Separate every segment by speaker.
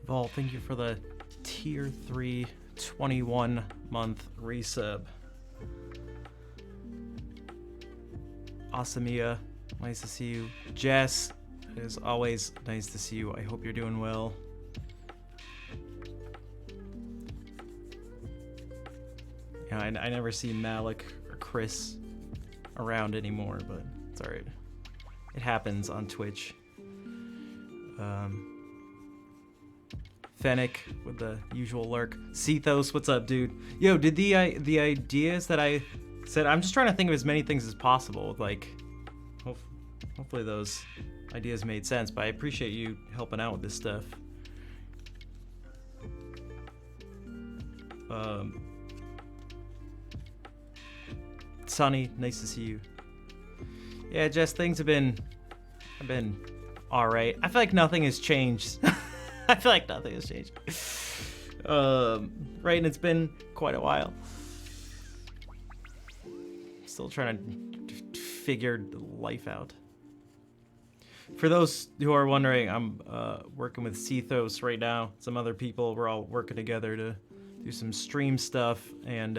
Speaker 1: Vol, thank you for the tier 3 21-month resub. Asamia, nice to see you. Jess, it is always nice to see you. I hope you're doing well. Yeah, I never see Malik or Chris around anymore, but it's alright. It happens on Twitch. Fennec with the usual lurk. Cethos, what's up, dude? Yo, did the ideas that I said, I'm just trying to think of as many things as possible. Like, hopefully those ideas made sense, but I appreciate you helping out with this stuff. Sunny, nice to see you. Yeah, Jess, things have been all right. I feel like nothing has changed. I feel like nothing has changed. Right, and it's been quite a while. Still trying to figure life out. For those who are wondering, I'm working with Cethos right now. Some other people. We're all working together to do some stream stuff, and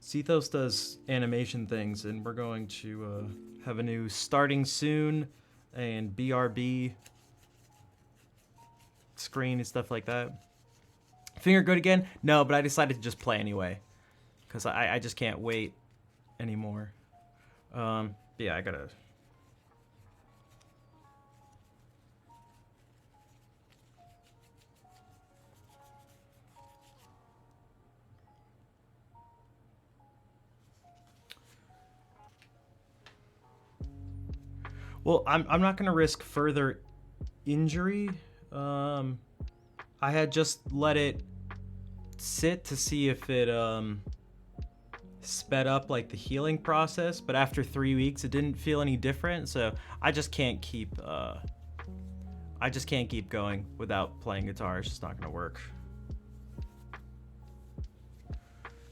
Speaker 1: Cethos does animation things, and we're going to have a new Starting Soon and BRB screen and stuff like that. Finger good again? No, but I decided to just play anyway, because I just can't wait anymore. Yeah, I gotta... Well, I'm not gonna risk further injury. I had just let it sit to see if it sped up like the healing process, but after 3 weeks it didn't feel any different, so I just can't keep going without playing guitar. It's just not gonna work.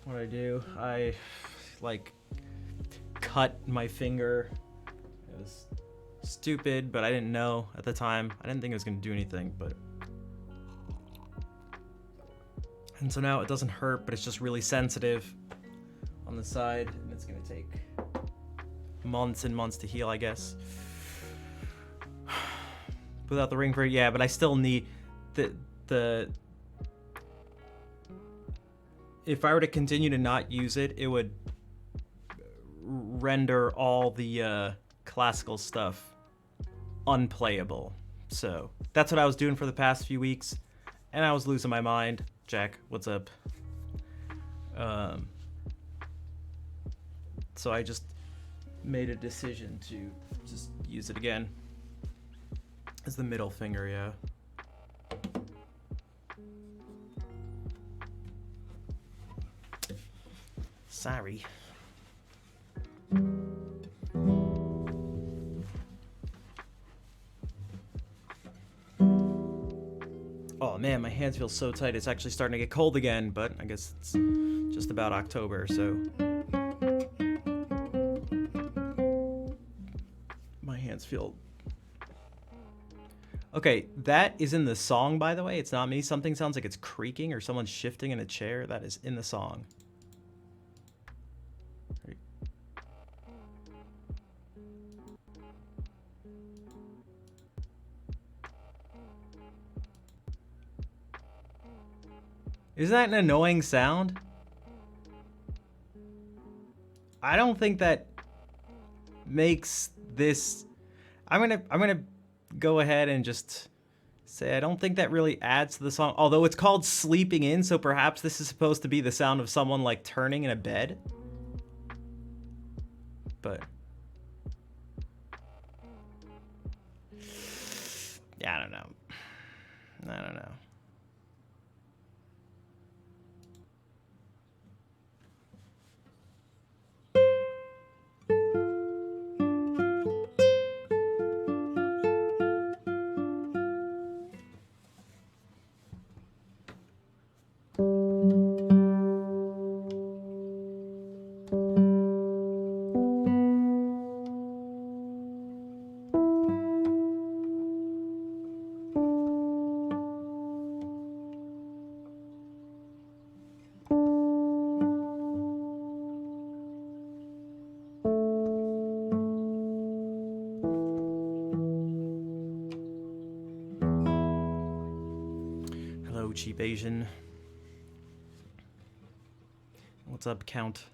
Speaker 1: What I do, I like cut my finger. It was stupid, but I didn't know at the time. I didn't think it was gonna do anything, but... And so now it doesn't hurt, but it's just really sensitive on the side, and it's gonna take months and months to heal, I guess. Without the ring for it, yeah, but I still need the if I were to continue to not use it, it would render all the classical stuff unplayable. So that's what I was doing for the past few weeks, and I was losing my mind. Jack, what's up? So I just made a decision to just use it again as the middle finger, yeah. Sorry. Oh man, my hands feel so tight. It's actually starting to get cold again, but I guess it's just about October, so my hands feel... Okay, that is in the song, by the way. It's not me. Something sounds like it's creaking or someone's shifting in a chair. That is in the song. Isn't that an annoying sound? I don't think that makes this... I'm gonna go ahead and just say I don't think that really adds to the song. Although it's called Sleeping In, so perhaps this is supposed to be the sound of someone like turning in a bed. But yeah, I don't know. I don't know. Cheap Asian. What's up, Count?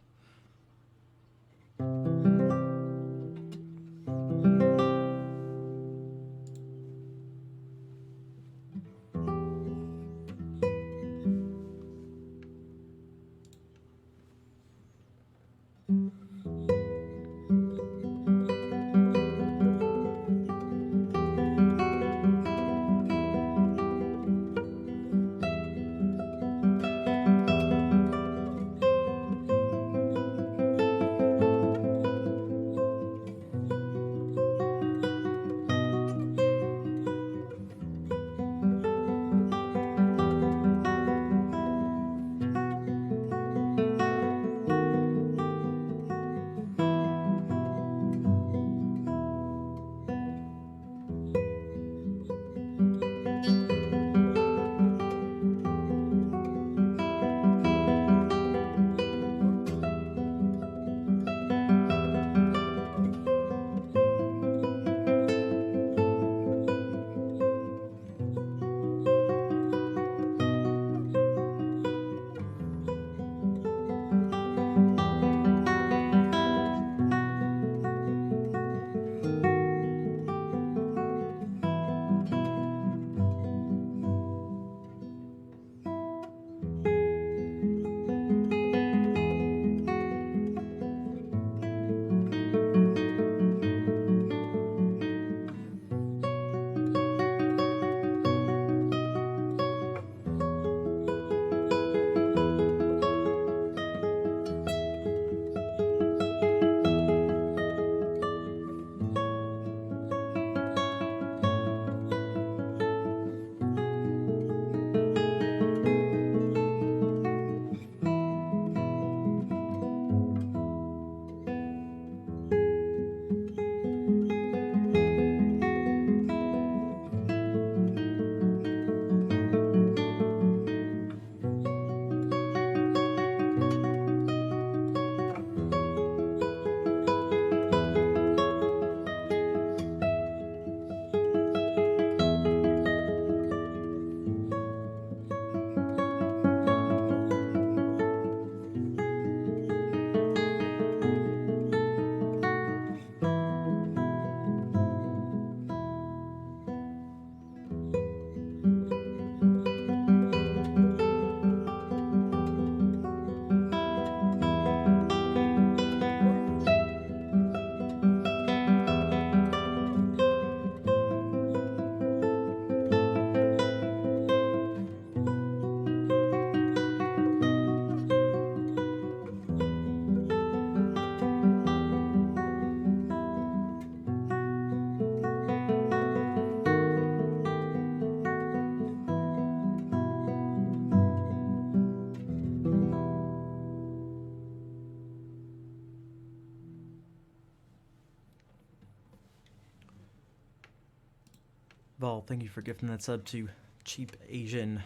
Speaker 1: Vol, thank you for gifting that sub to Cheap Asian.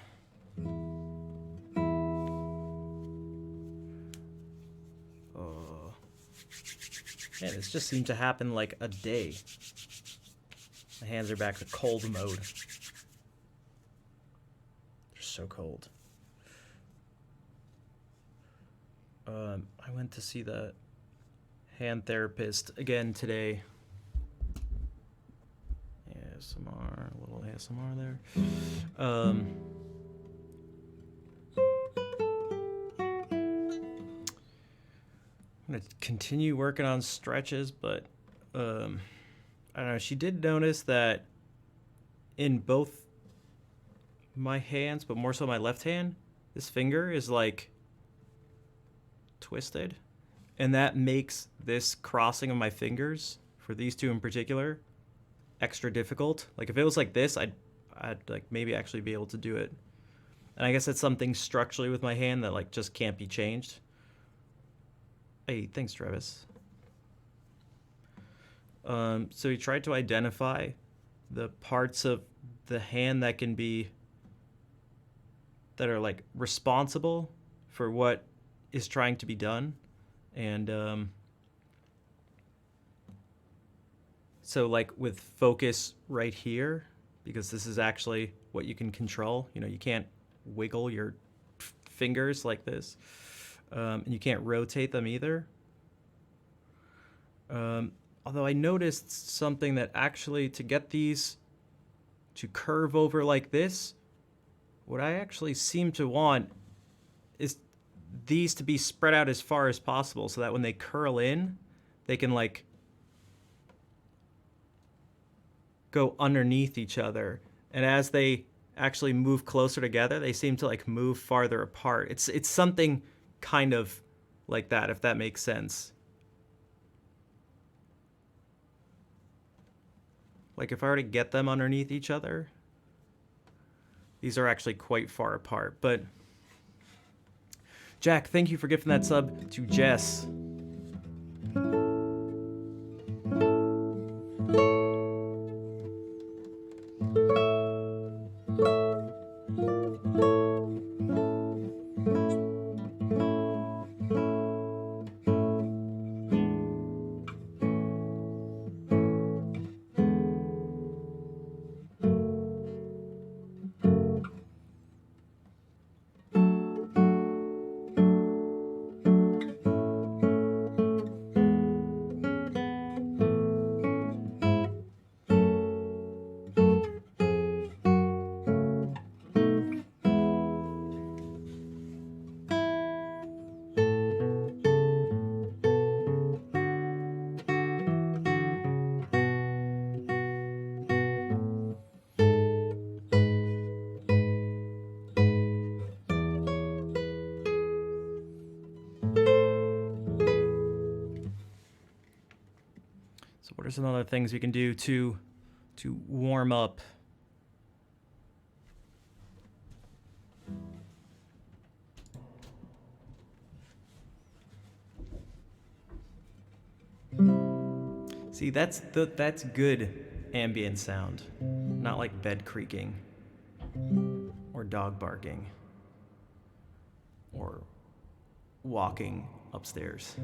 Speaker 1: Man, this just seemed to happen like a day. My hands are back to cold mode. They're so cold. I went to see the hand therapist again today. ASMR, a little ASMR there. I'm gonna continue working on stretches, but I don't know. She did notice that in both my hands, but more so my left hand, this finger is like twisted, and that makes this crossing of my fingers for these two in particular extra difficult. Like if it was like this, I'd like maybe actually be able to do it. And I guess it's something structurally with my hand that like just can't be changed. Hey, thanks, Travis. So he tried to identify the parts of the hand that are like responsible for what is trying to be done. And so like with focus right here, because this is actually what you can control. You know, you can't wiggle your fingers like this. And you can't rotate them either. Although I noticed something that actually, to get these to curve over like this, what I actually seem to want is these to be spread out as far as possible so that when they curl in, they can like go underneath each other. And as they actually move closer together, they seem to like move farther apart. It's something kind of like that, if that makes sense. Like if I were to get them underneath each other, these are actually quite far apart. But Jack, thank you for gifting that sub to Jess. What are some other things we can do to warm up? See, that's good ambient sound, not like bed creaking or dog barking or walking upstairs.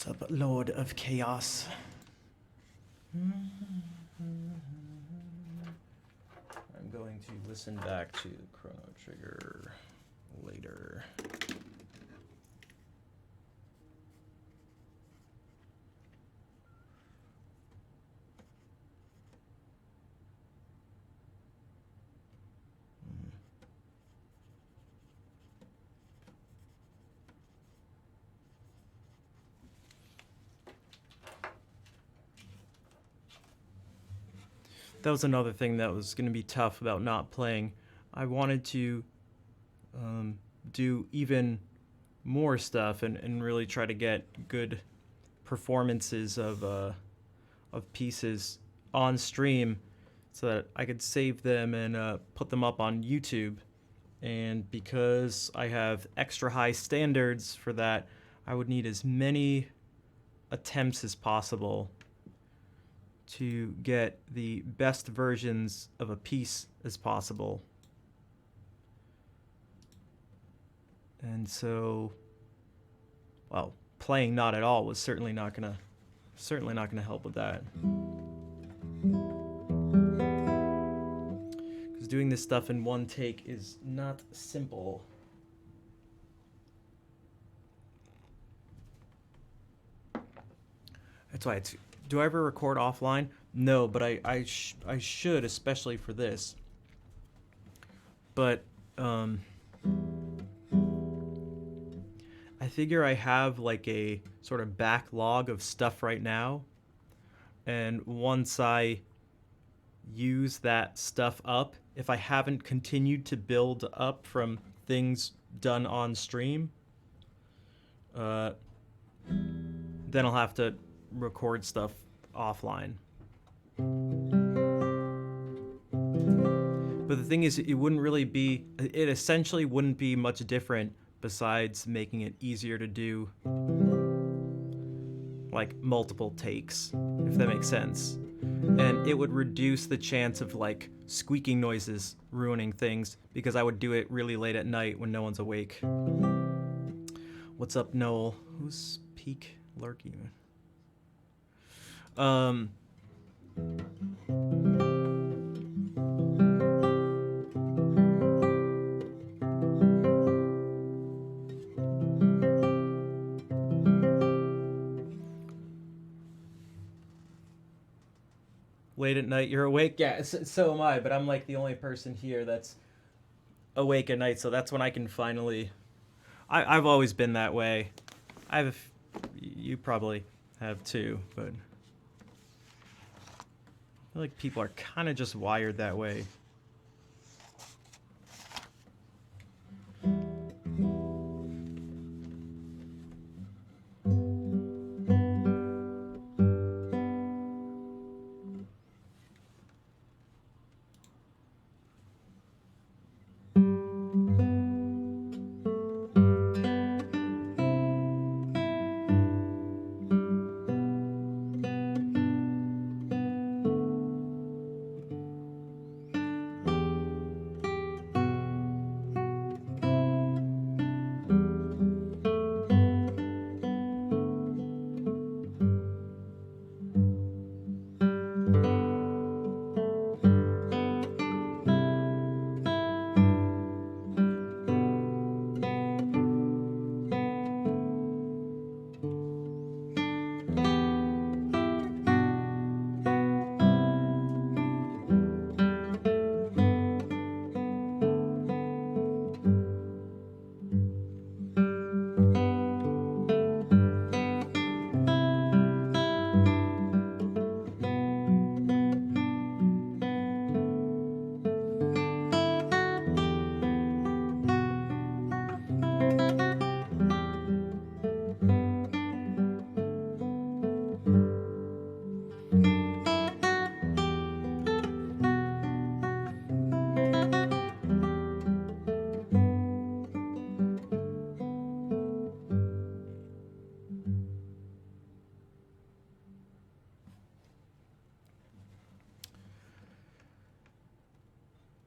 Speaker 1: What's up, Lord of Chaos? I'm going to listen back to Chrono Trigger later. That was another thing that was going to be tough about not playing. I wanted to do even more stuff and really try to get good performances of pieces on stream so that I could save them and put them up on YouTube. And because I have extra high standards for that, I would need as many attempts as possible to get the best versions of a piece as possible. And so, well, playing not at all was certainly not gonna help with that. Because doing this stuff in one take is not simple. That's why it's. Do I ever record offline? No, but I should, especially for this. But I figure I have like a sort of backlog of stuff right now, and once I use that stuff up, if I haven't continued to build up from things done on stream, then I'll have to record stuff offline. But the thing is, it essentially wouldn't be much different besides making it easier to do like multiple takes, if that makes sense. And it would reduce the chance of like squeaking noises ruining things because I would do it really late at night when no one's awake. What's up, Noel? Who's peak lurking? Late at night, you're awake? Yeah, so am I, but I'm like the only person here that's awake at night, so that's when I can finally... I've always been that way. You probably have too, but... I feel like people are kind of just wired that way.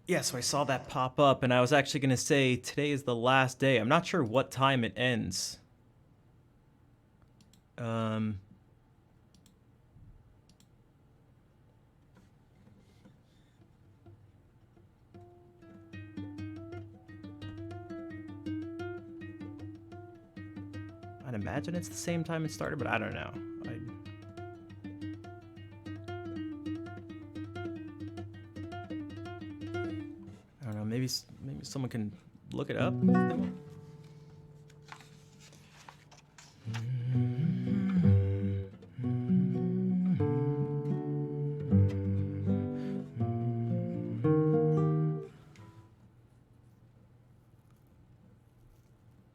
Speaker 1: Yeah, so I saw that pop up, and I was actually going to say today is the last day. I'm not sure what time it ends. I'd imagine it's the same time it started, but I don't know. I don't know. Maybe someone can look it up.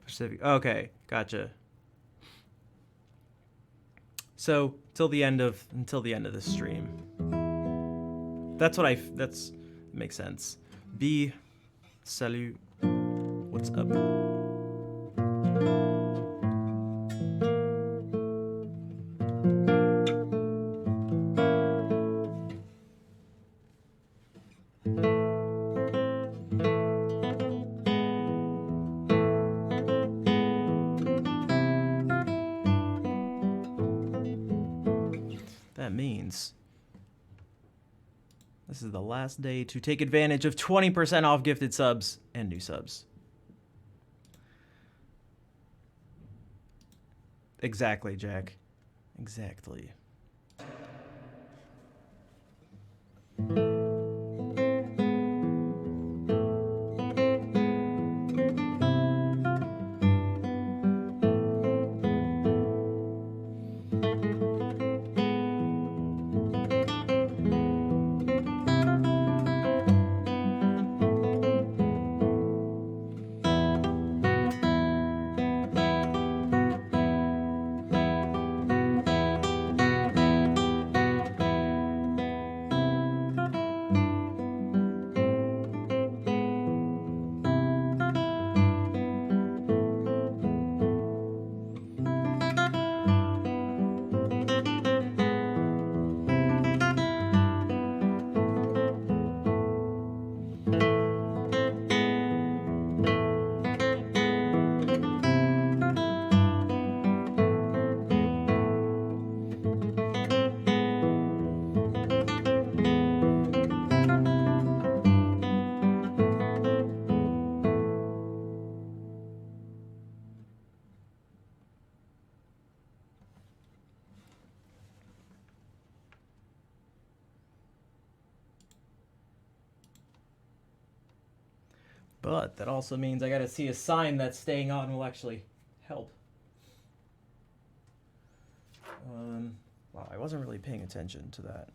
Speaker 1: Pacific. Okay, gotcha. So until the end of this stream. That's makes sense. B, salut. What's up? That means this is the last day to take advantage of 20% off gifted subs and new subs. Exactly, Jack. Exactly. But that also means I gotta see a sign that staying on will actually help. Wow, I wasn't really paying attention to that.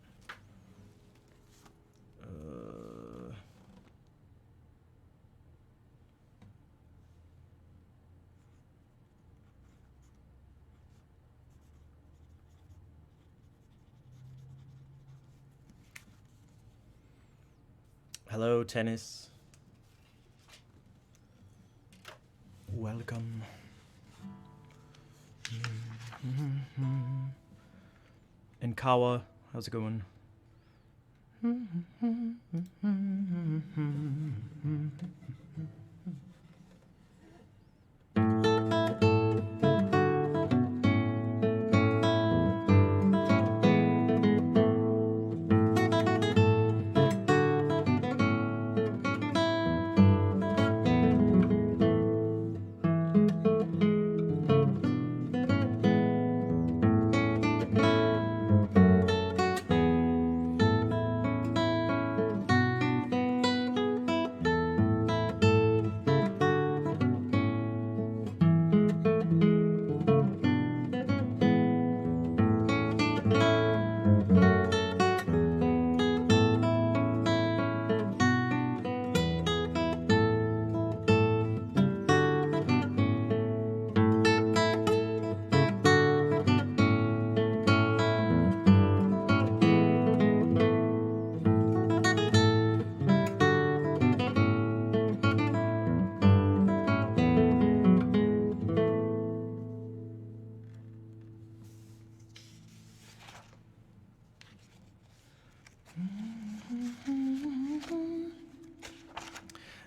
Speaker 1: Hello, tennis. Welcome. And Kawa, how's it going?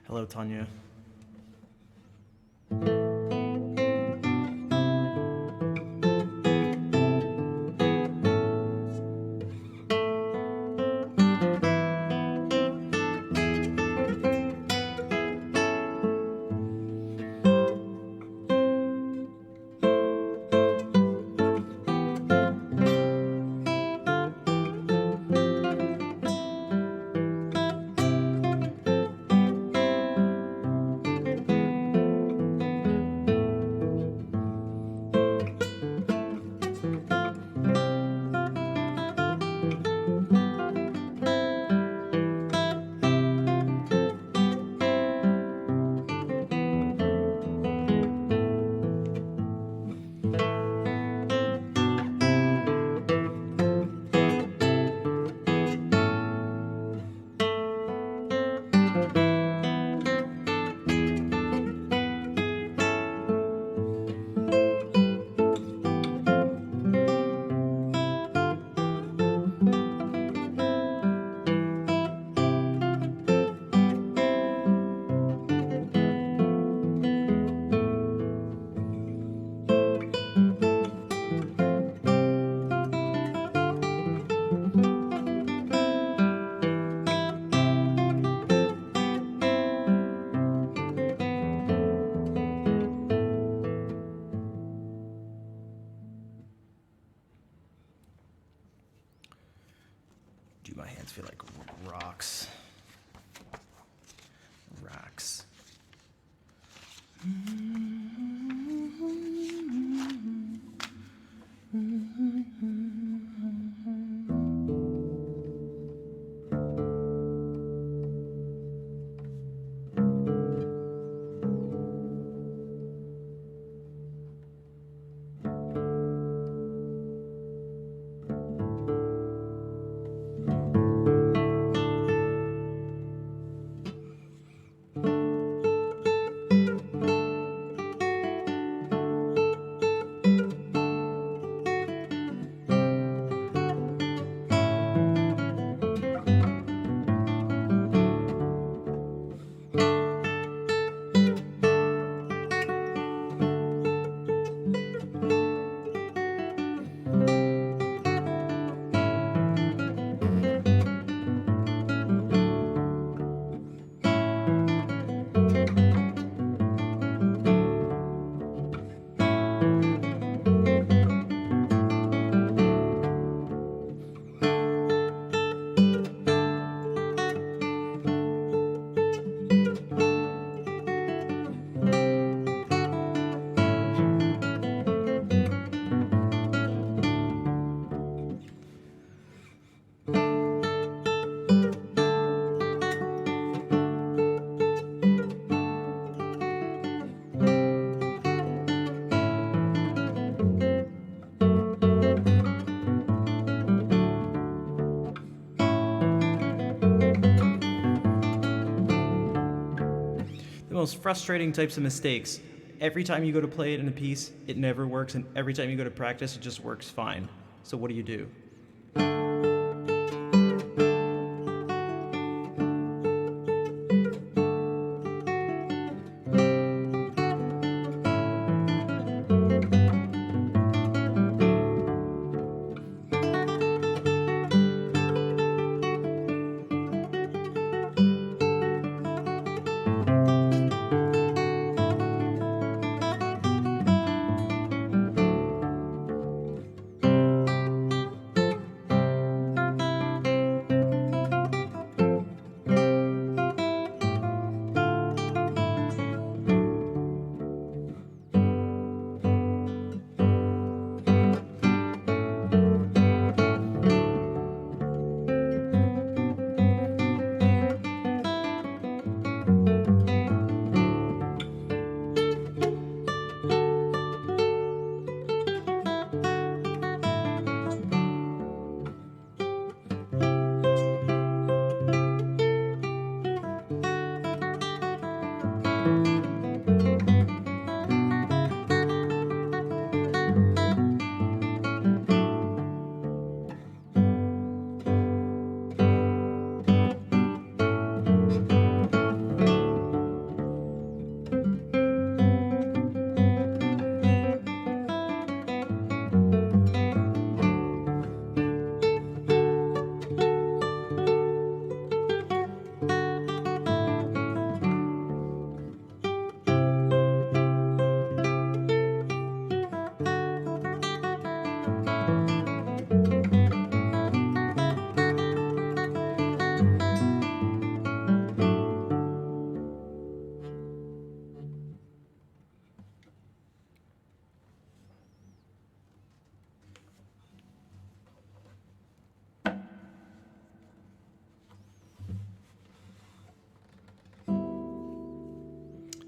Speaker 1: Hello, Tanya. My hands feel like rocks. Rocks. The most frustrating types of mistakes. Every time you go to play it in a piece, it never works, and every time you go to practice, it just works fine. So what do you do?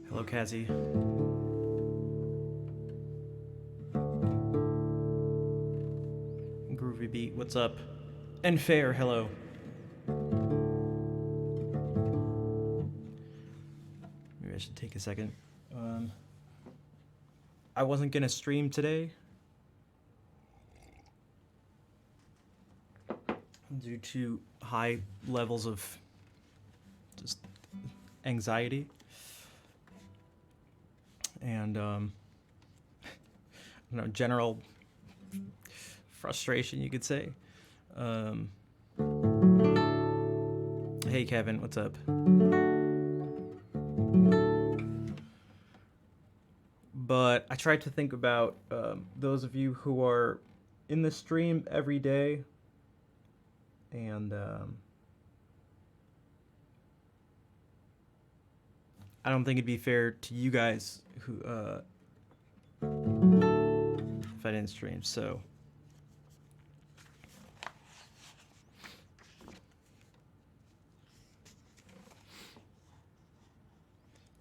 Speaker 1: Hello, Kazi. Groovy Beat, what's up? And Fair, hello. Maybe I should take a second. I wasn't gonna stream today due to high levels of just anxiety and general frustration, you could say. Hey Kevin, what's up? But I tried to think about those of you who are in the stream every day and I don't think it'd be fair to you guys who if I didn't stream. So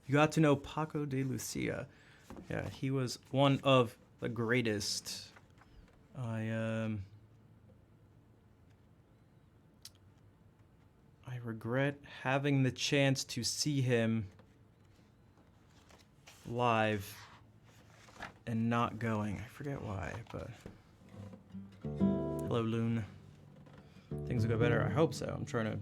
Speaker 1: you got to know Paco de Lucia. Yeah, he was one of the greatest. I regret having the chance to see him live and not going. I forget why, but hello, Loon. Things will go better. I hope so. I'm trying to.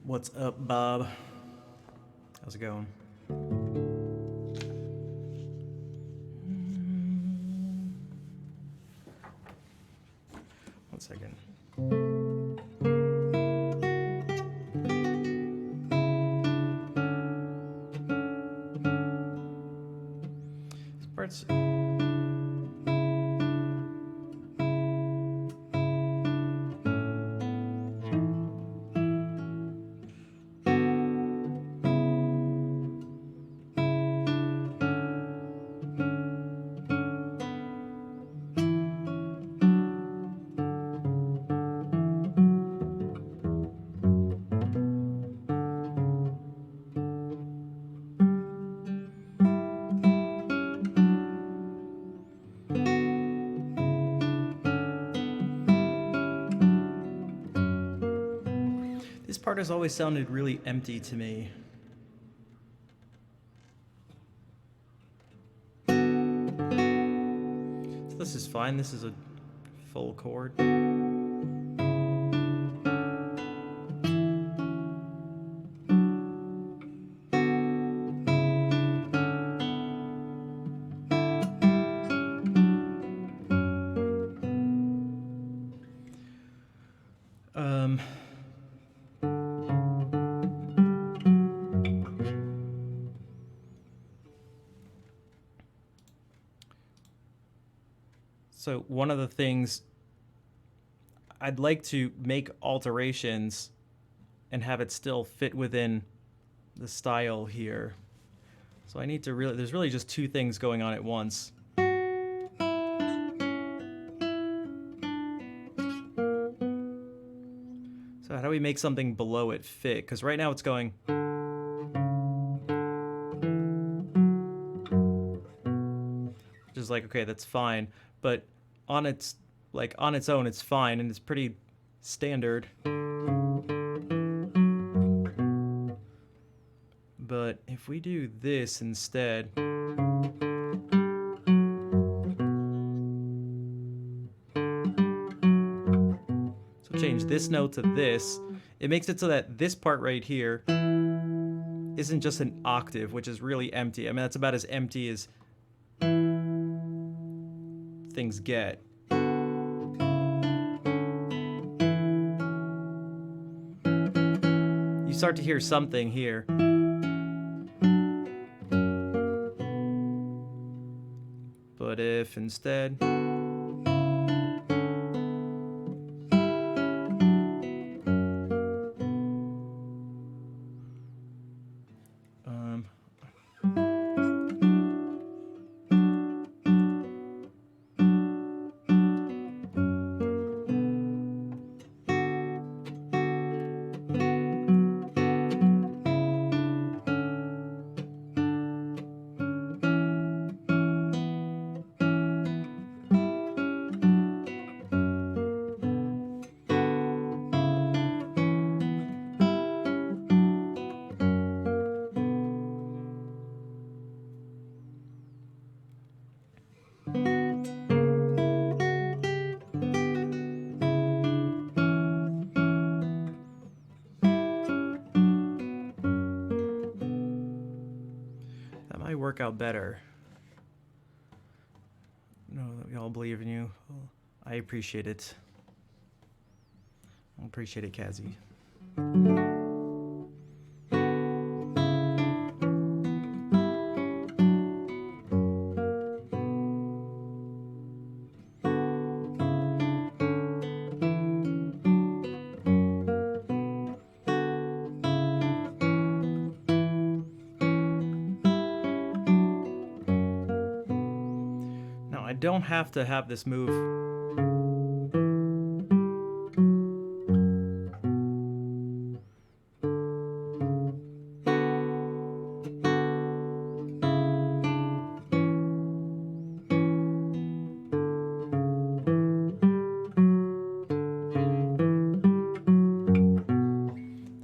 Speaker 1: What's up, Bob? How's it going? 1 second. These parts. part has always sounded really empty to me. So this is fine. This is a full chord. So one of the things I'd like to make alterations and have it still fit within the style here. So I need to really, there's really just two things going on at once. So how do we make something below it fit? Because right now it's going. Just like, okay, that's fine. But on its own, it's fine, and it's pretty standard. But if we do this instead, so change this note to this, it makes it so that this part right here isn't just an octave, which is really empty. I mean, that's about as empty as things get. You start to hear something here. But if instead work out better. No, we all believe in you. I appreciate it. I appreciate it, Kazi. I don't have to have this move.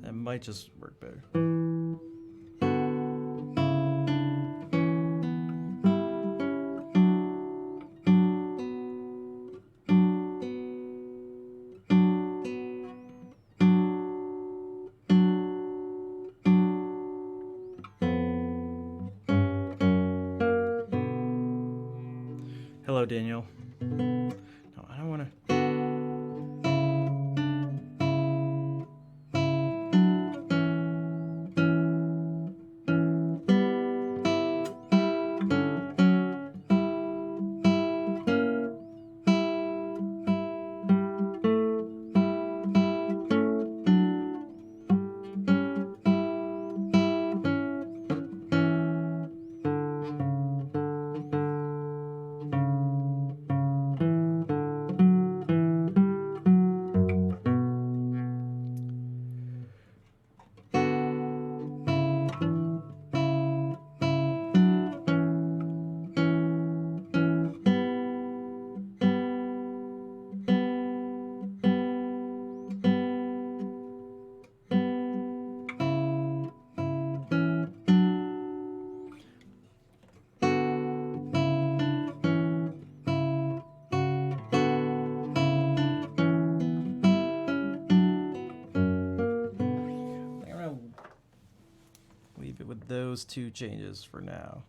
Speaker 1: That might just work better. Hello, Daniel. No, I don't want to. those two changes for now.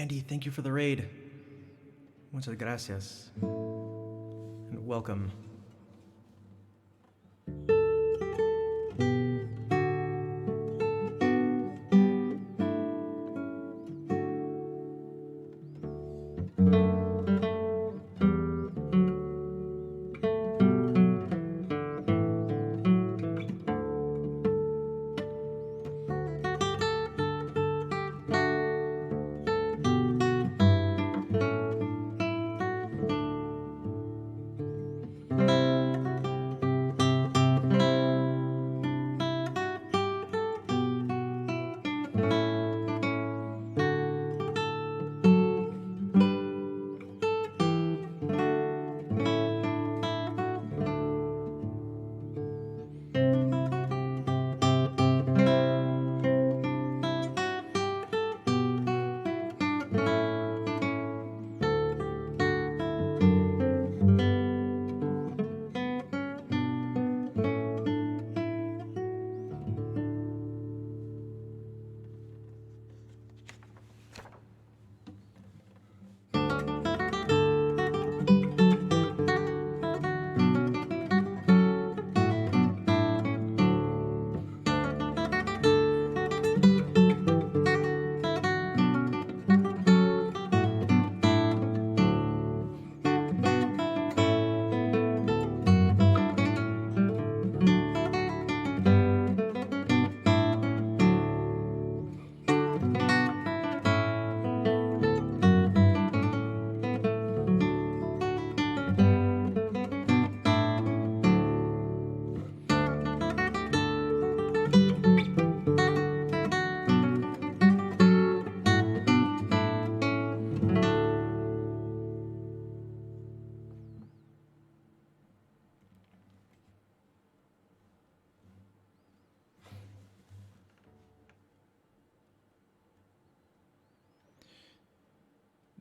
Speaker 1: Andy, thank you for the raid. Muchas gracias. And welcome.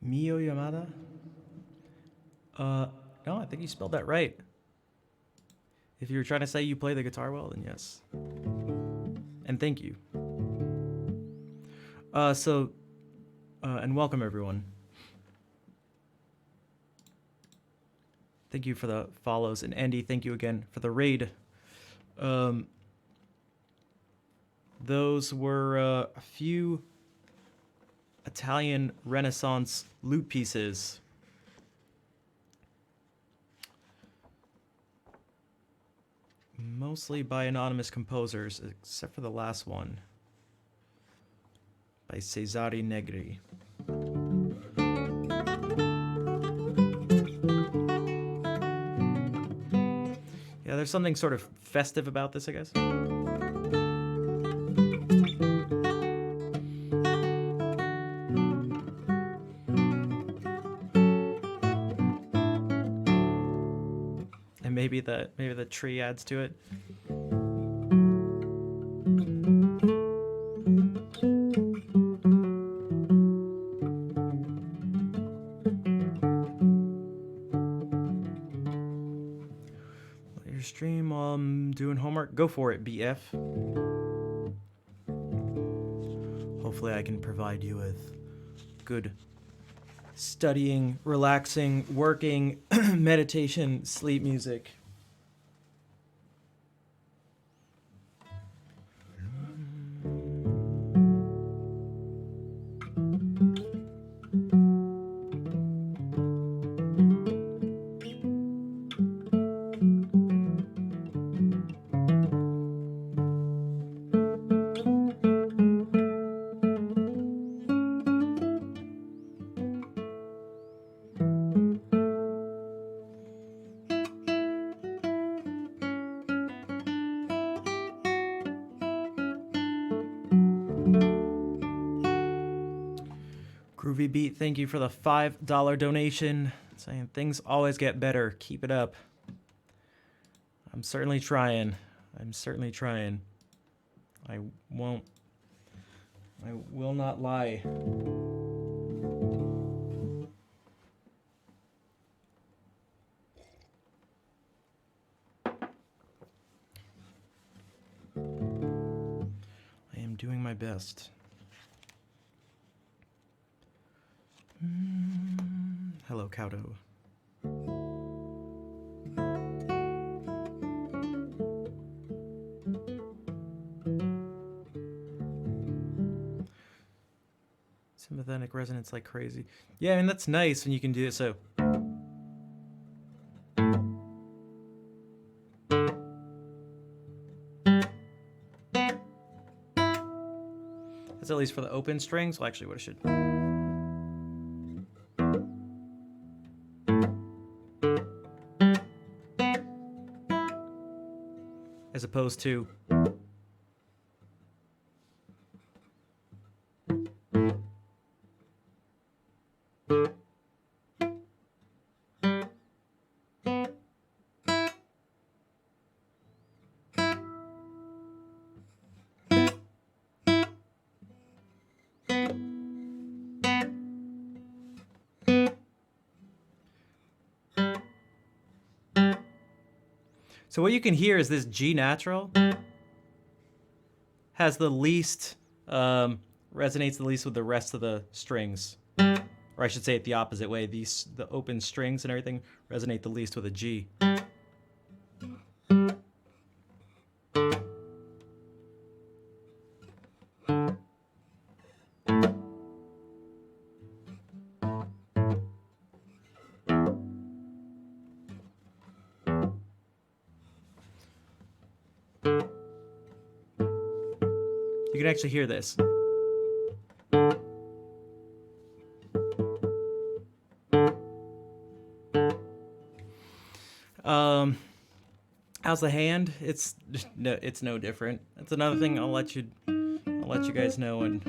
Speaker 1: Mio Yamada? No, I think you spelled that right. If you were trying to say you play the guitar well, then yes. And thank you. And welcome everyone. Thank you for the follows, and Andy, thank you again for the raid. Those were a few Italian Renaissance lute pieces. Mostly by anonymous composers, except for the last one. By Cesare Negri. Yeah, there's something sort of festive about this, I guess. And maybe the tree adds to it. Stream while I'm doing homework. Go for it, BF. Hopefully I can provide you with good studying, relaxing, working, meditation, sleep music. Groovy Beat, thank you for the $5 donation. Saying things always get better. Keep it up. I'm certainly trying. I will not lie. I am doing my best. Hello, Kauto. Sympathetic resonance like crazy. Yeah, I mean, that's nice when you can do it, so... That's at least for the open strings. Well, actually, what it should... As opposed to... So what you can hear is this G natural has the least, resonates the least with the rest of the strings. Or I should say it the opposite way. The open strings and everything resonate the least with a G. You can actually hear this. How's the hand? It's no different. That's another thing I'll let you guys know, and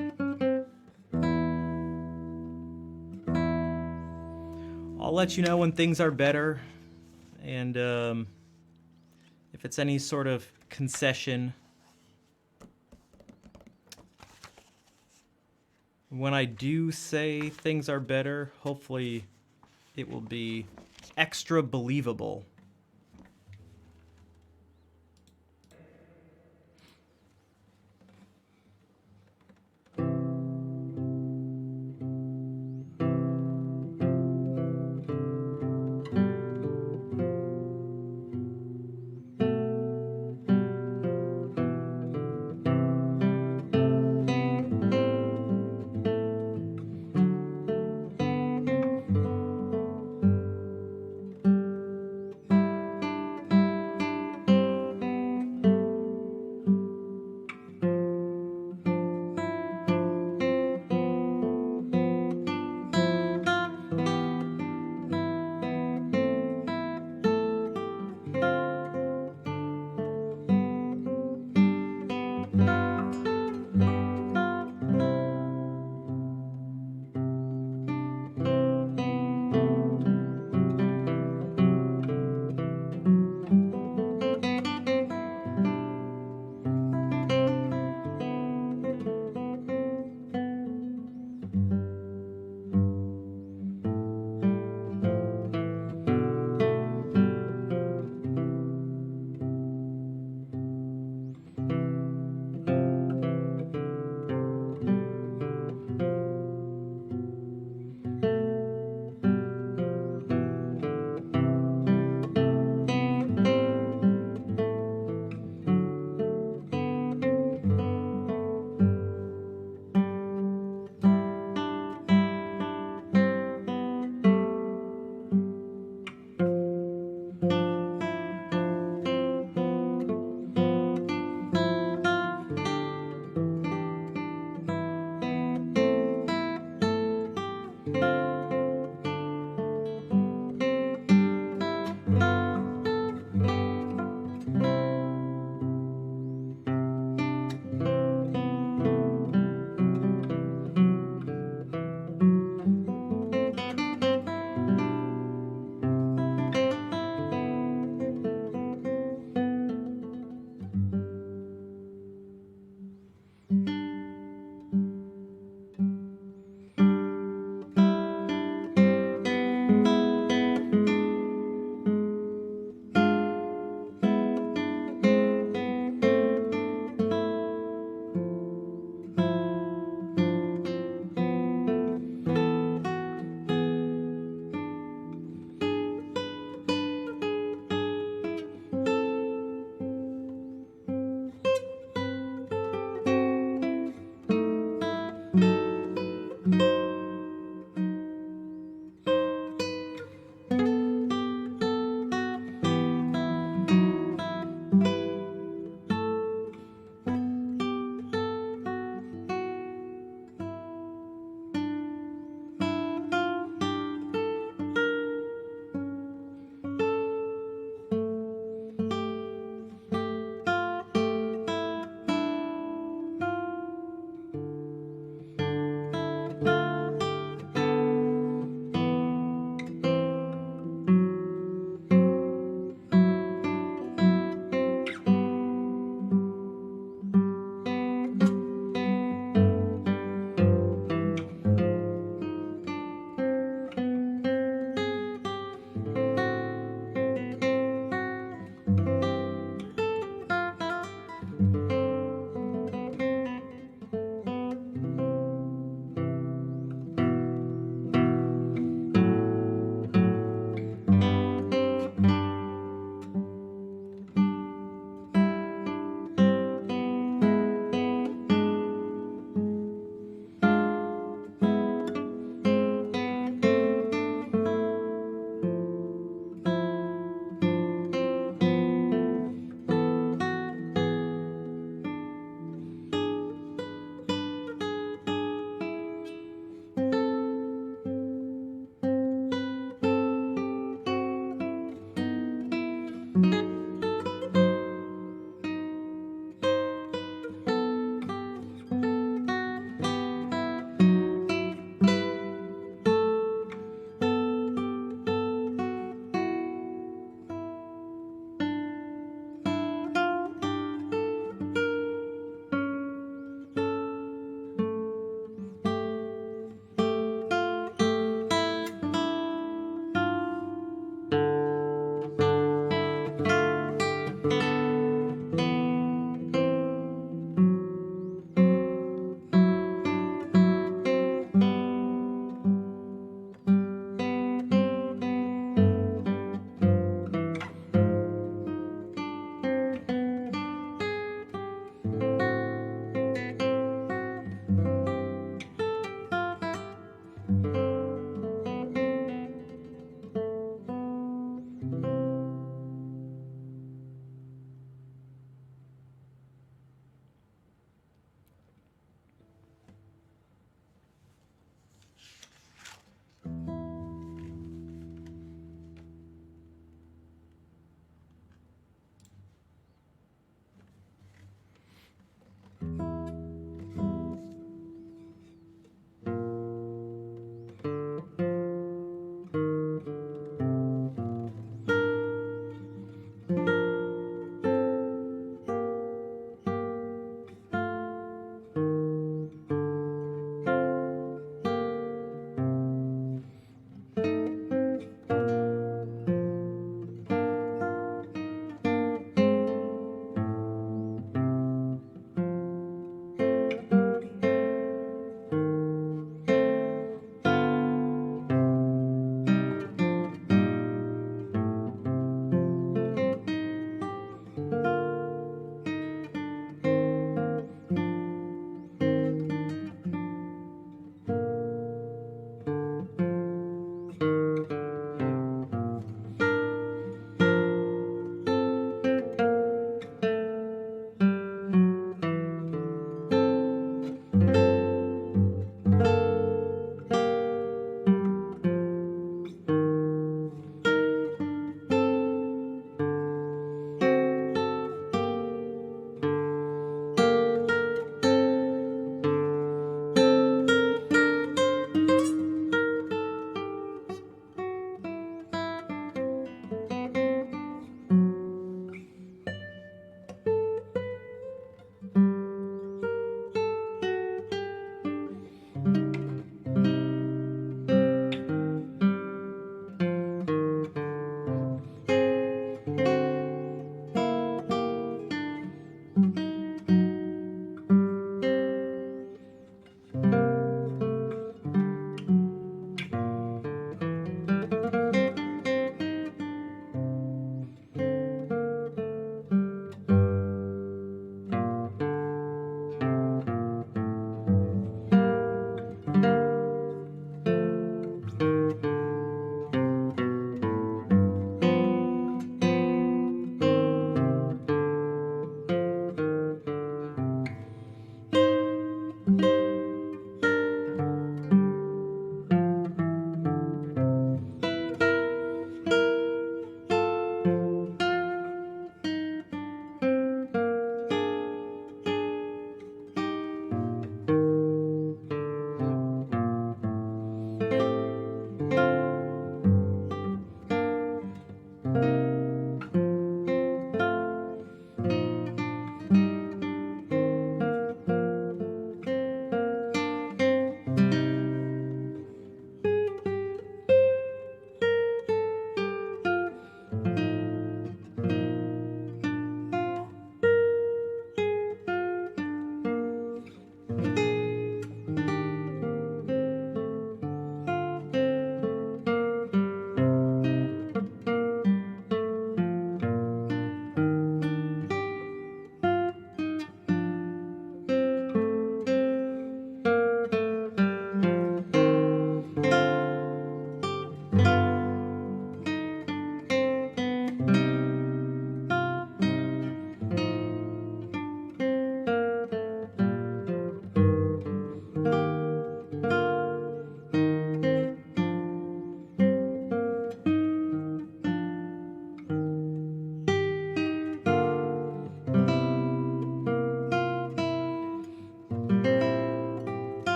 Speaker 1: I'll let you know when things are better, and if it's any sort of concession, when I do say things are better, hopefully it will be extra believable.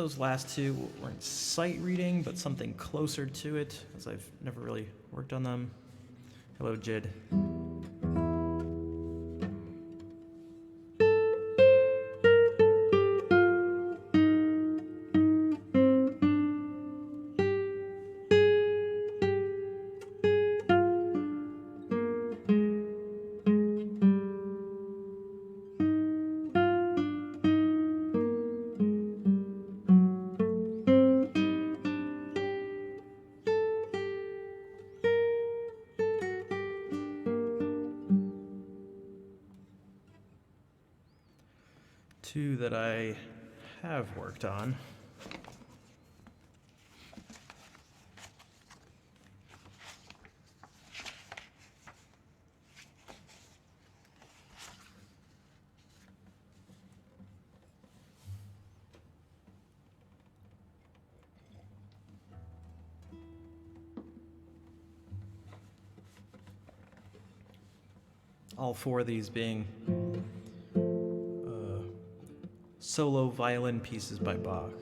Speaker 1: those last two weren't sight reading, but something closer to it, as I've never really worked on them. Hello, Jid. Two that I have worked on. All four of these being solo violin pieces by Bach.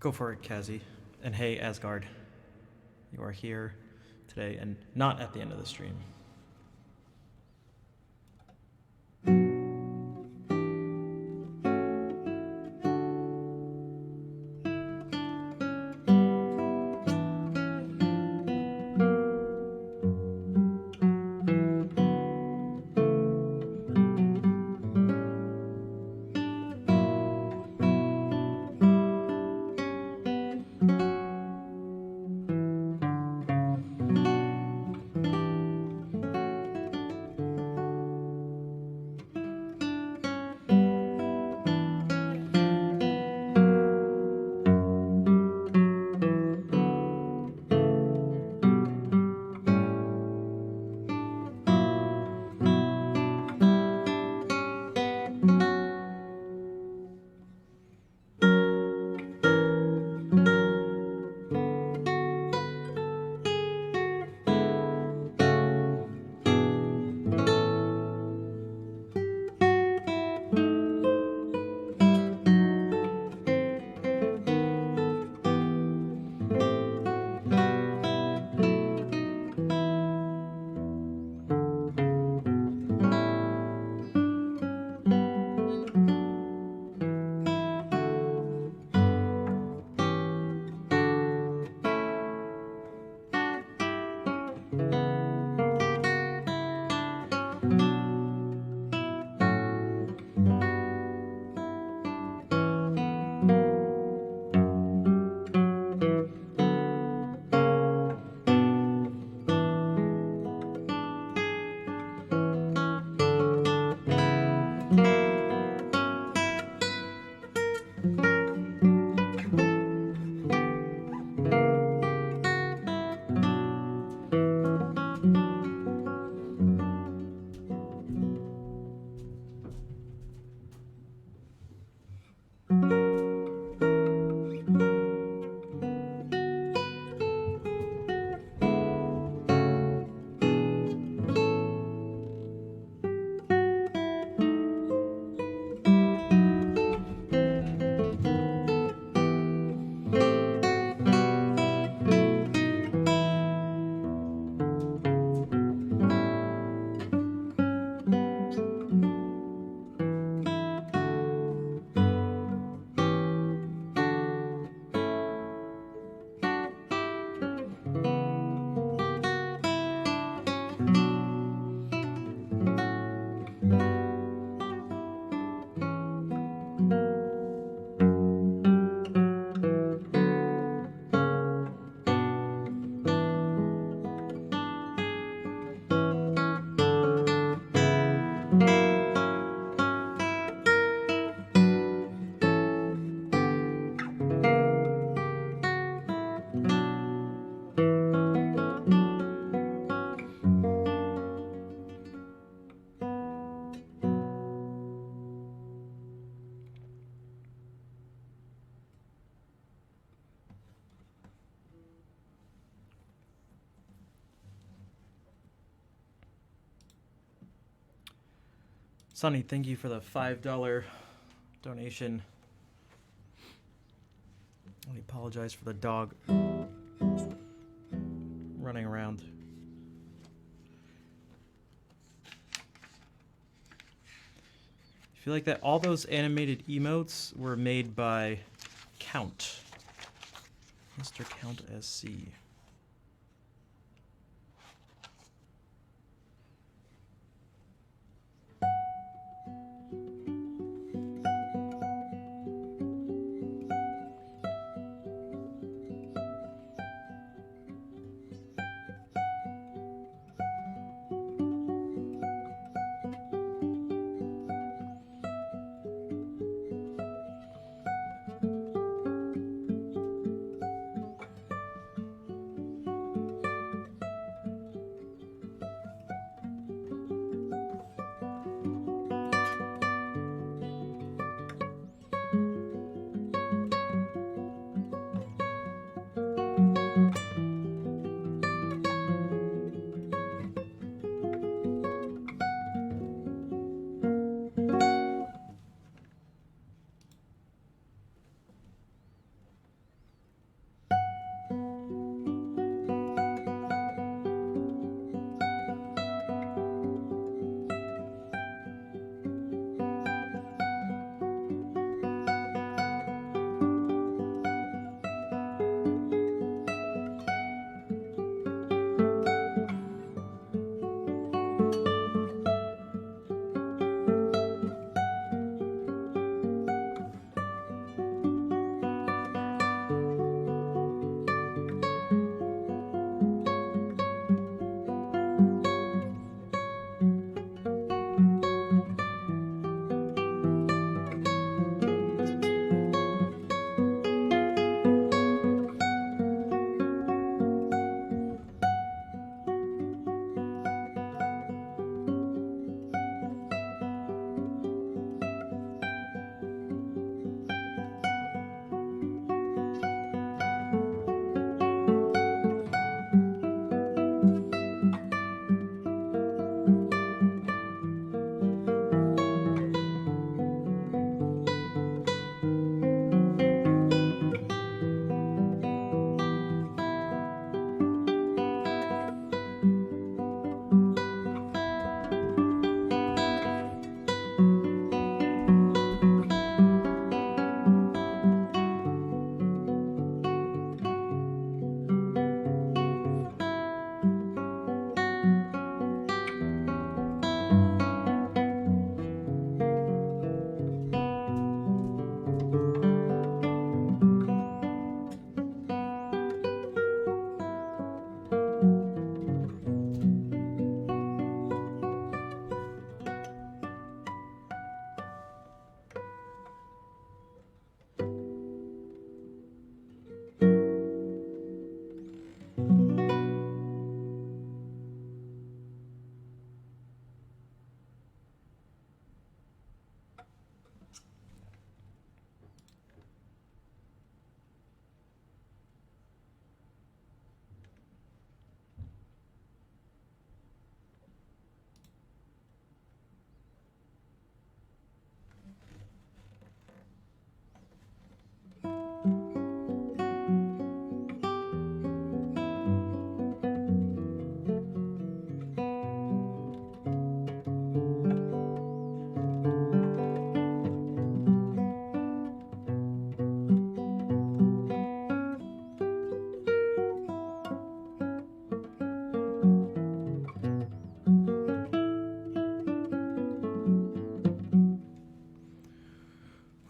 Speaker 1: Go for it, Kazi. And hey, Asgard, you are here today and not at the end of the stream. Sonny, thank you for the $5 donation. I apologize for the dog running around. I feel like that all those animated emotes were made by Count. Mr. Count SC.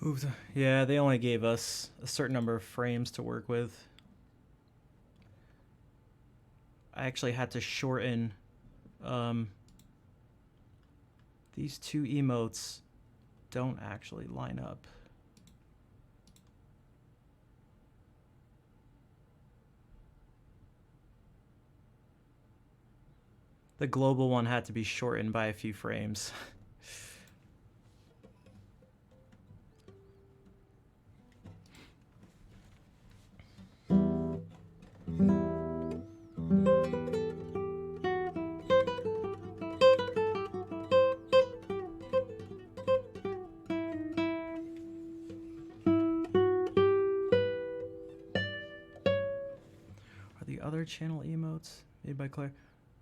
Speaker 1: Oops. Yeah, they only gave us a certain number of frames to work with. I actually had to shorten these two emotes don't actually line up. the global one had to be shortened by a few frames. Are the other channel emotes made by Claire?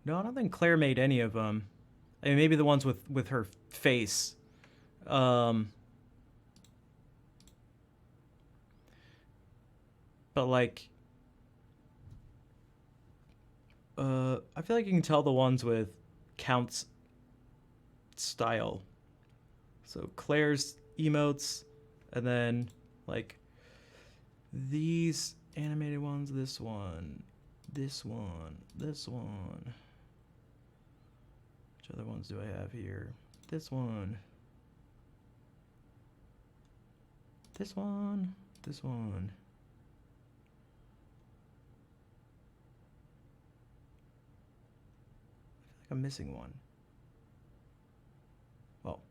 Speaker 1: No, I don't think Claire made any of them. I mean, maybe the ones with her face. But like, I feel like you can tell the ones with Count's style. So Claire's emotes, and then like these animated ones, this one, this one, this one. Which other ones do I have here? This one. This one. This one. I feel like I'm missing one. Well.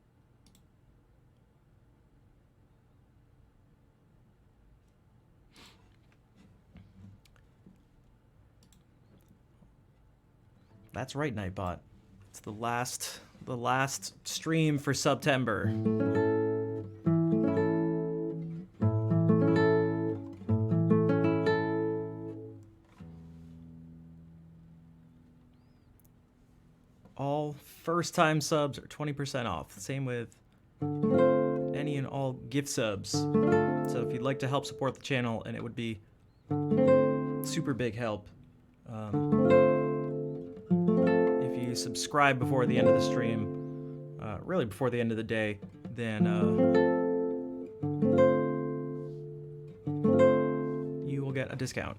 Speaker 1: That's right, Nightbot. It's the last stream for September. All first-time subs are 20% off. Same with any and all gift subs. So if you'd like to help support the channel, and it would be super big help, if you subscribe before the end of the stream, really before the end of the day, then you will get a discount.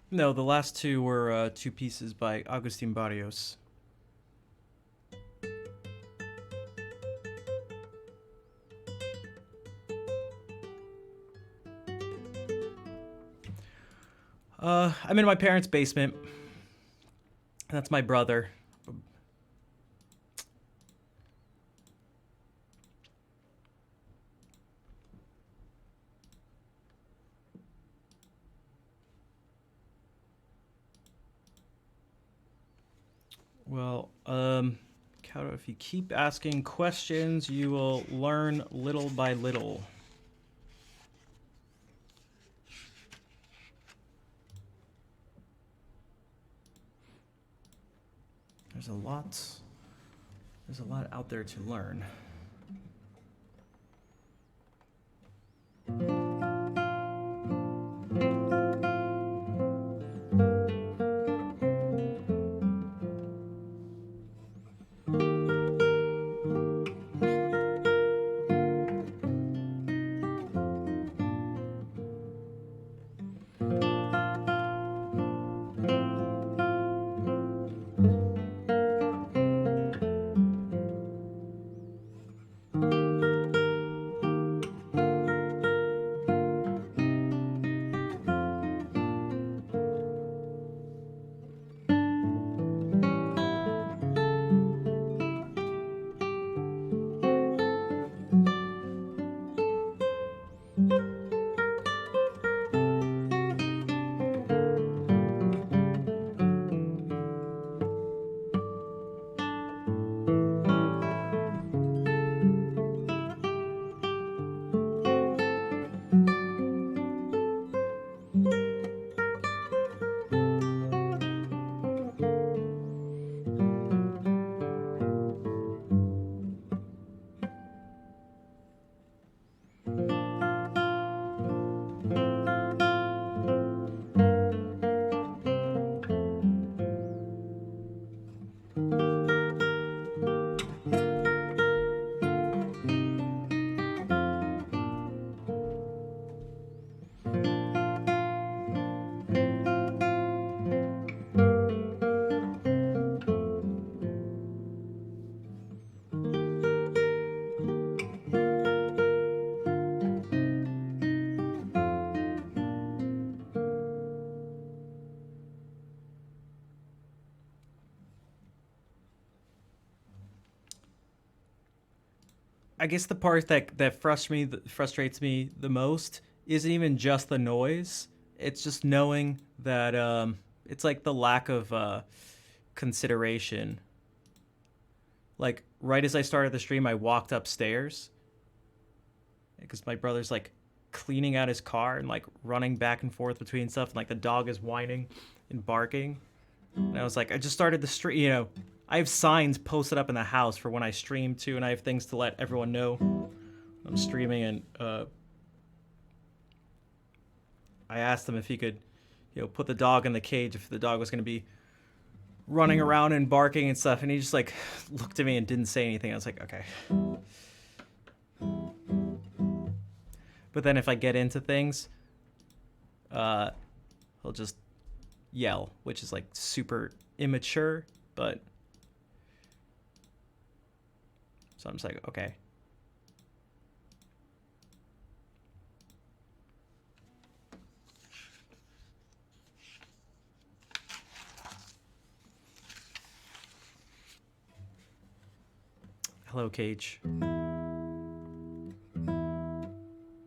Speaker 1: No, the last two were two pieces by Agustin Barrios. I'm in my parents' basement. That's my brother. Well, Kauto, if you keep asking questions, you will learn little by little. There's a lot out there to learn. I guess the part that frustrates me the most isn't even just the noise. It's just knowing that it's like the lack of consideration. Like right as I started the stream, I walked upstairs because my brother's like cleaning out his car and like running back and forth between stuff, and like the dog is whining and barking. And I was like, I just started the stream, you know. I have signs posted up in the house for when I stream too, and I have things to let everyone know I'm streaming. And I asked him if he could, you know, put the dog in the cage if the dog was going to be running around and barking and stuff. And he just like looked at me and didn't say anything. I was like, okay. But then if I get into things, he'll just yell, which is like super immature, but. So I'm just like, okay. Hello, Cage.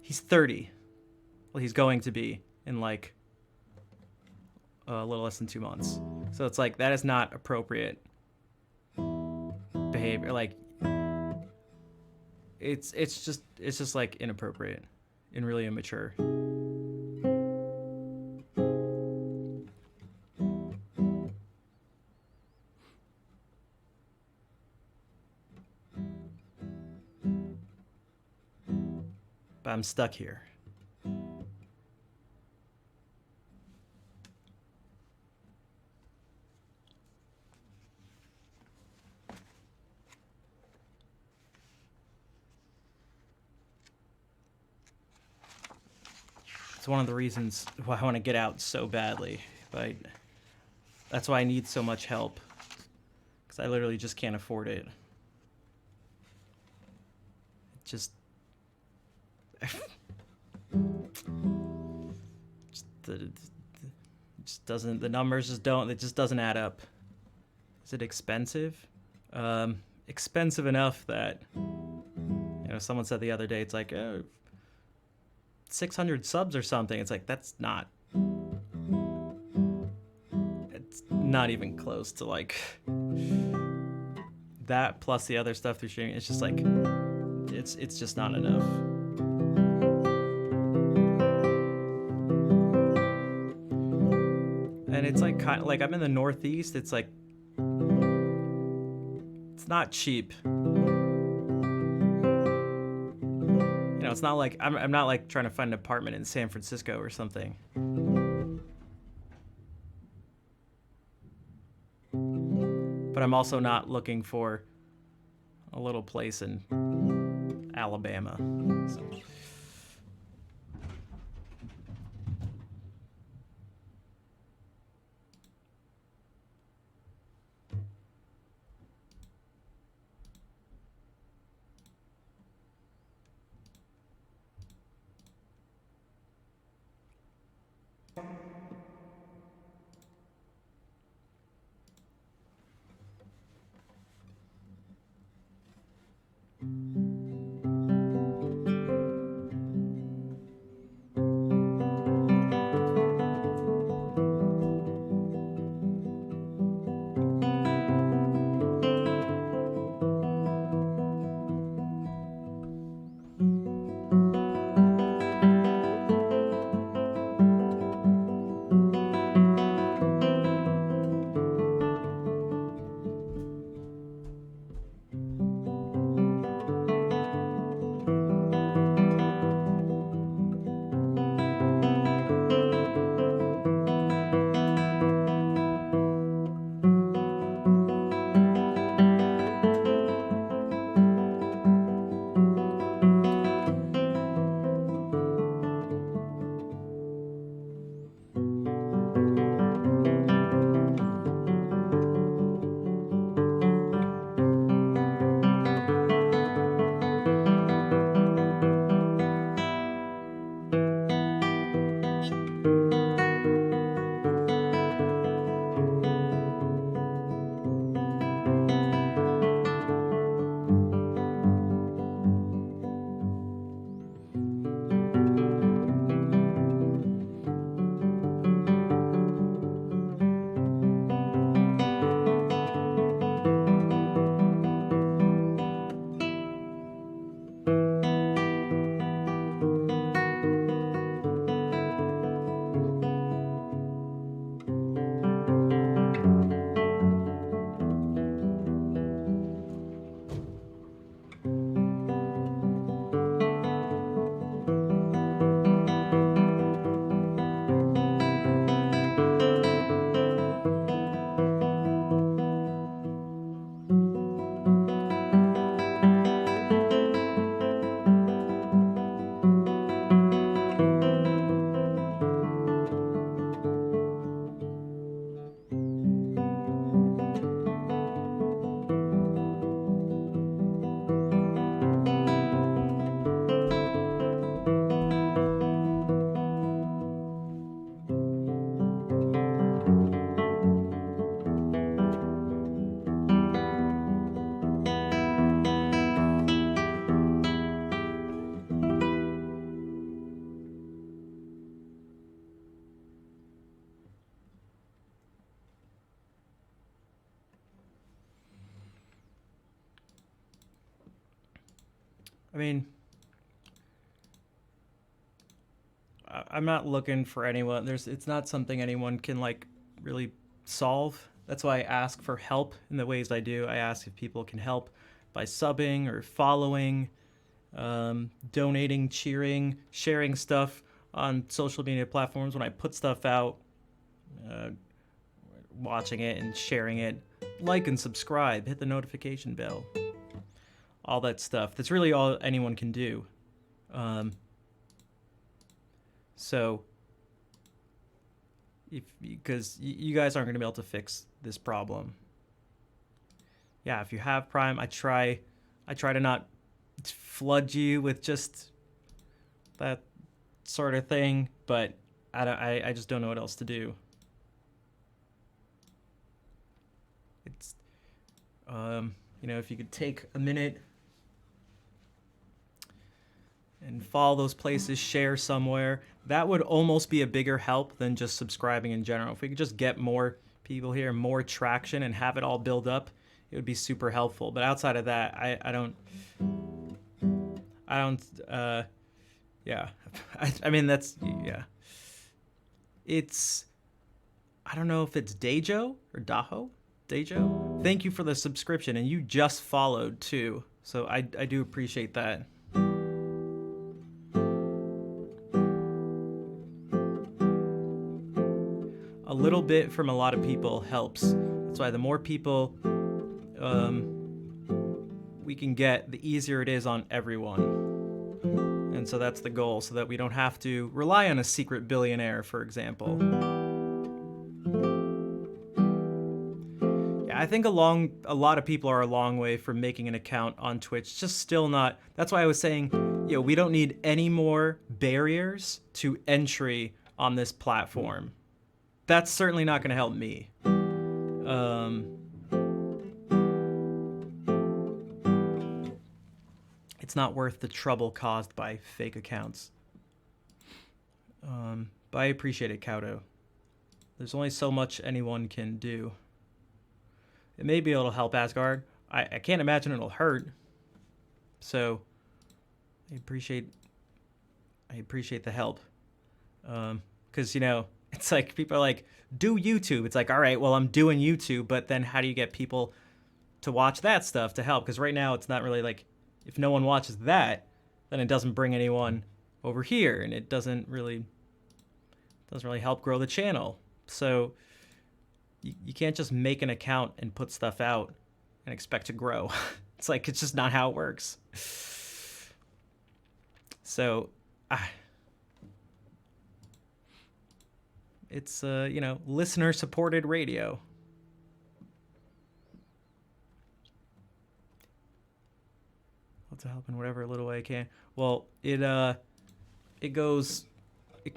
Speaker 1: He's 30. Well, he's going to be in like a little less than 2 months. So it's like, that is not appropriate behavior. Like, it's just like inappropriate and really immature. But I'm stuck here. It's one of the reasons why I want to get out so badly, but that's why I need so much help, because I literally just can't afford it. Just, just doesn't, the numbers just don't, it just doesn't add up. Is it expensive? Expensive enough that, you know, someone said the other day, it's like, 600 subs or something. It's like, that's not, it's not even close to like that plus the other stuff through streaming. It's just like, it's just not enough. And it's like, kind of like, I'm in the Northeast. It's like, it's not cheap. You know, it's not like, I'm not like trying to find an apartment in San Francisco or something. But I'm also not looking for a little place in Alabama. So. I mean, I'm not looking for anyone. It's not something anyone can like really solve. That's why I ask for help in the ways I do. I ask if people can help by subbing or following, donating, cheering, sharing stuff on social media platforms when I put stuff out, watching it and sharing it. Like and subscribe, hit the notification bell. All that stuff. That's really all anyone can do. So, because you guys aren't going to be able to fix this problem. Yeah, if you have Prime, I try to not flood you with just that sort of thing, but I just don't know what else to do. It's you know, if you could take a minute and follow those places, share somewhere, that would almost be a bigger help than just subscribing in general. If we could just get more people here, more traction, and have it all build up, it would be super helpful. But outside of that, I don't yeah. I mean, that's, yeah. It's, I don't know if it's Dajo or Daho. Dajo, thank you for the subscription, and you just followed too, so I do appreciate that. A little bit from a lot of people helps. That's why the more people we can get, the easier it is on everyone. And so that's the goal, so that we don't have to rely on a secret billionaire, for example. I think a lot of people are a long way from making an account on Twitch. Just still not. That's why I was saying, you know, we don't need any more barriers to entry on this platform. That's certainly not going to help me. It's not worth the trouble caused by fake accounts. But I appreciate it, Kauto. There's only so much anyone can do. It may be able to help Asgard. I can't imagine it'll hurt. So I appreciate the help. Because, you know, it's like people are like, do YouTube. It's like, all right, well, I'm doing YouTube, but then how do you get people to watch that stuff to help? Because right now it's not really like, if no one watches that, then it doesn't bring anyone over here, and it doesn't really help grow the channel. So you can't just make an account and put stuff out and expect to grow. It's like, it's just not how it works. So it's you know, listener supported radio. To help in whatever little way I can. Well, it can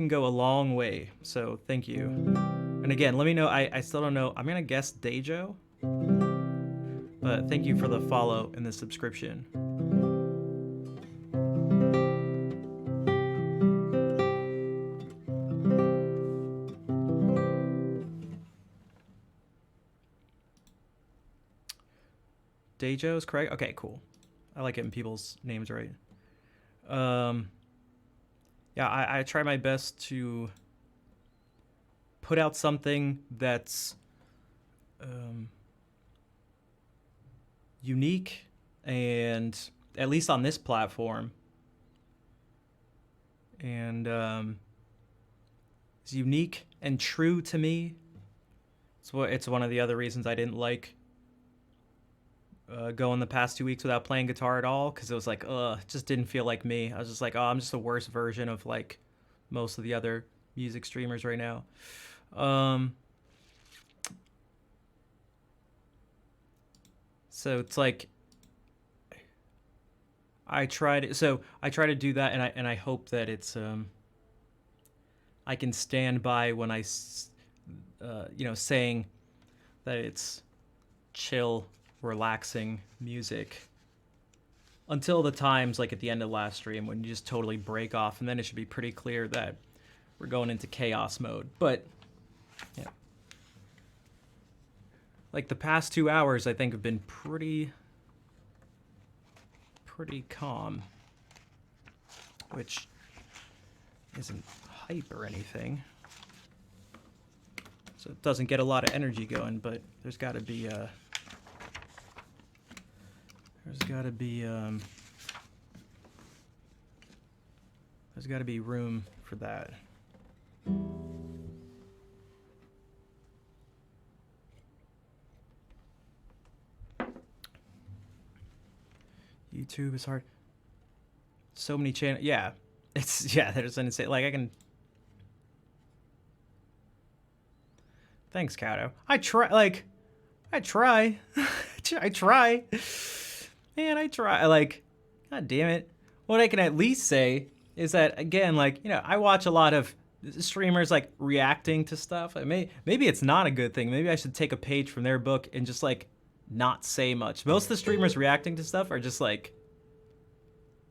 Speaker 1: go a long way. So thank you. And again, let me know. I still don't know. I'm gonna guess Dajo, but thank you for the follow and the subscription. Dajo is correct. Okay, cool. I like getting people's names right. Yeah, I try my best to put out something that's unique, and at least on this platform, and it's unique and true to me. It's one of the other reasons I didn't like going the past 2 weeks without playing guitar at all, because it was like, it just didn't feel like me. I was just like, oh, I'm just a worse version of like most of the other music streamers right now. So it's like I try to do that, and I hope that it's I can stand by when I you know, saying that it's chill, relaxing music until the times like at the end of last stream when you just totally break off, and then it should be pretty clear that we're going into chaos mode. But yeah, like the past 2 hours I think have been pretty calm, which isn't hype or anything, so it doesn't get a lot of energy going, but there's got to be room for that. YouTube is hard. So many channels. Yeah, there's an insane. Like I can. Thanks, Kato. I try, like, I try. I try. Man, I try. Like, God damn it. What I can at least say is that, again, like, you know, I watch a lot of streamers, like, reacting to stuff. Maybe it's not a good thing. Maybe I should take a page from their book and just, like, not say much. Most of the streamers reacting to stuff are just, like,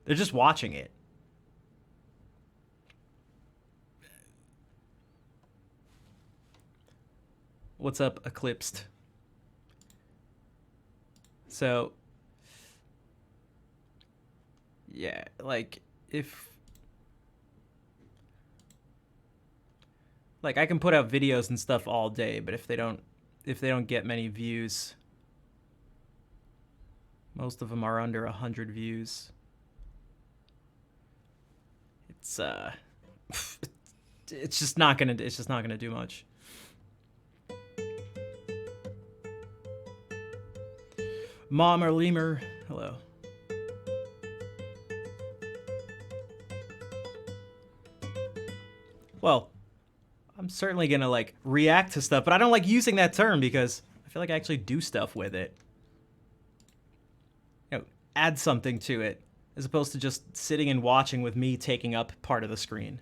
Speaker 1: they're just watching it. What's up, Eclipsed? So, yeah, like, if... Like, I can put out videos and stuff all day, but if they don't get many views, most of them are under 100 views. It's it's just not gonna do much. Mom or Lemur, hello. Well, I'm certainly gonna like react to stuff, but I don't like using that term because I feel like I actually do stuff with it. You know, add something to it as opposed to just sitting and watching with me taking up part of the screen.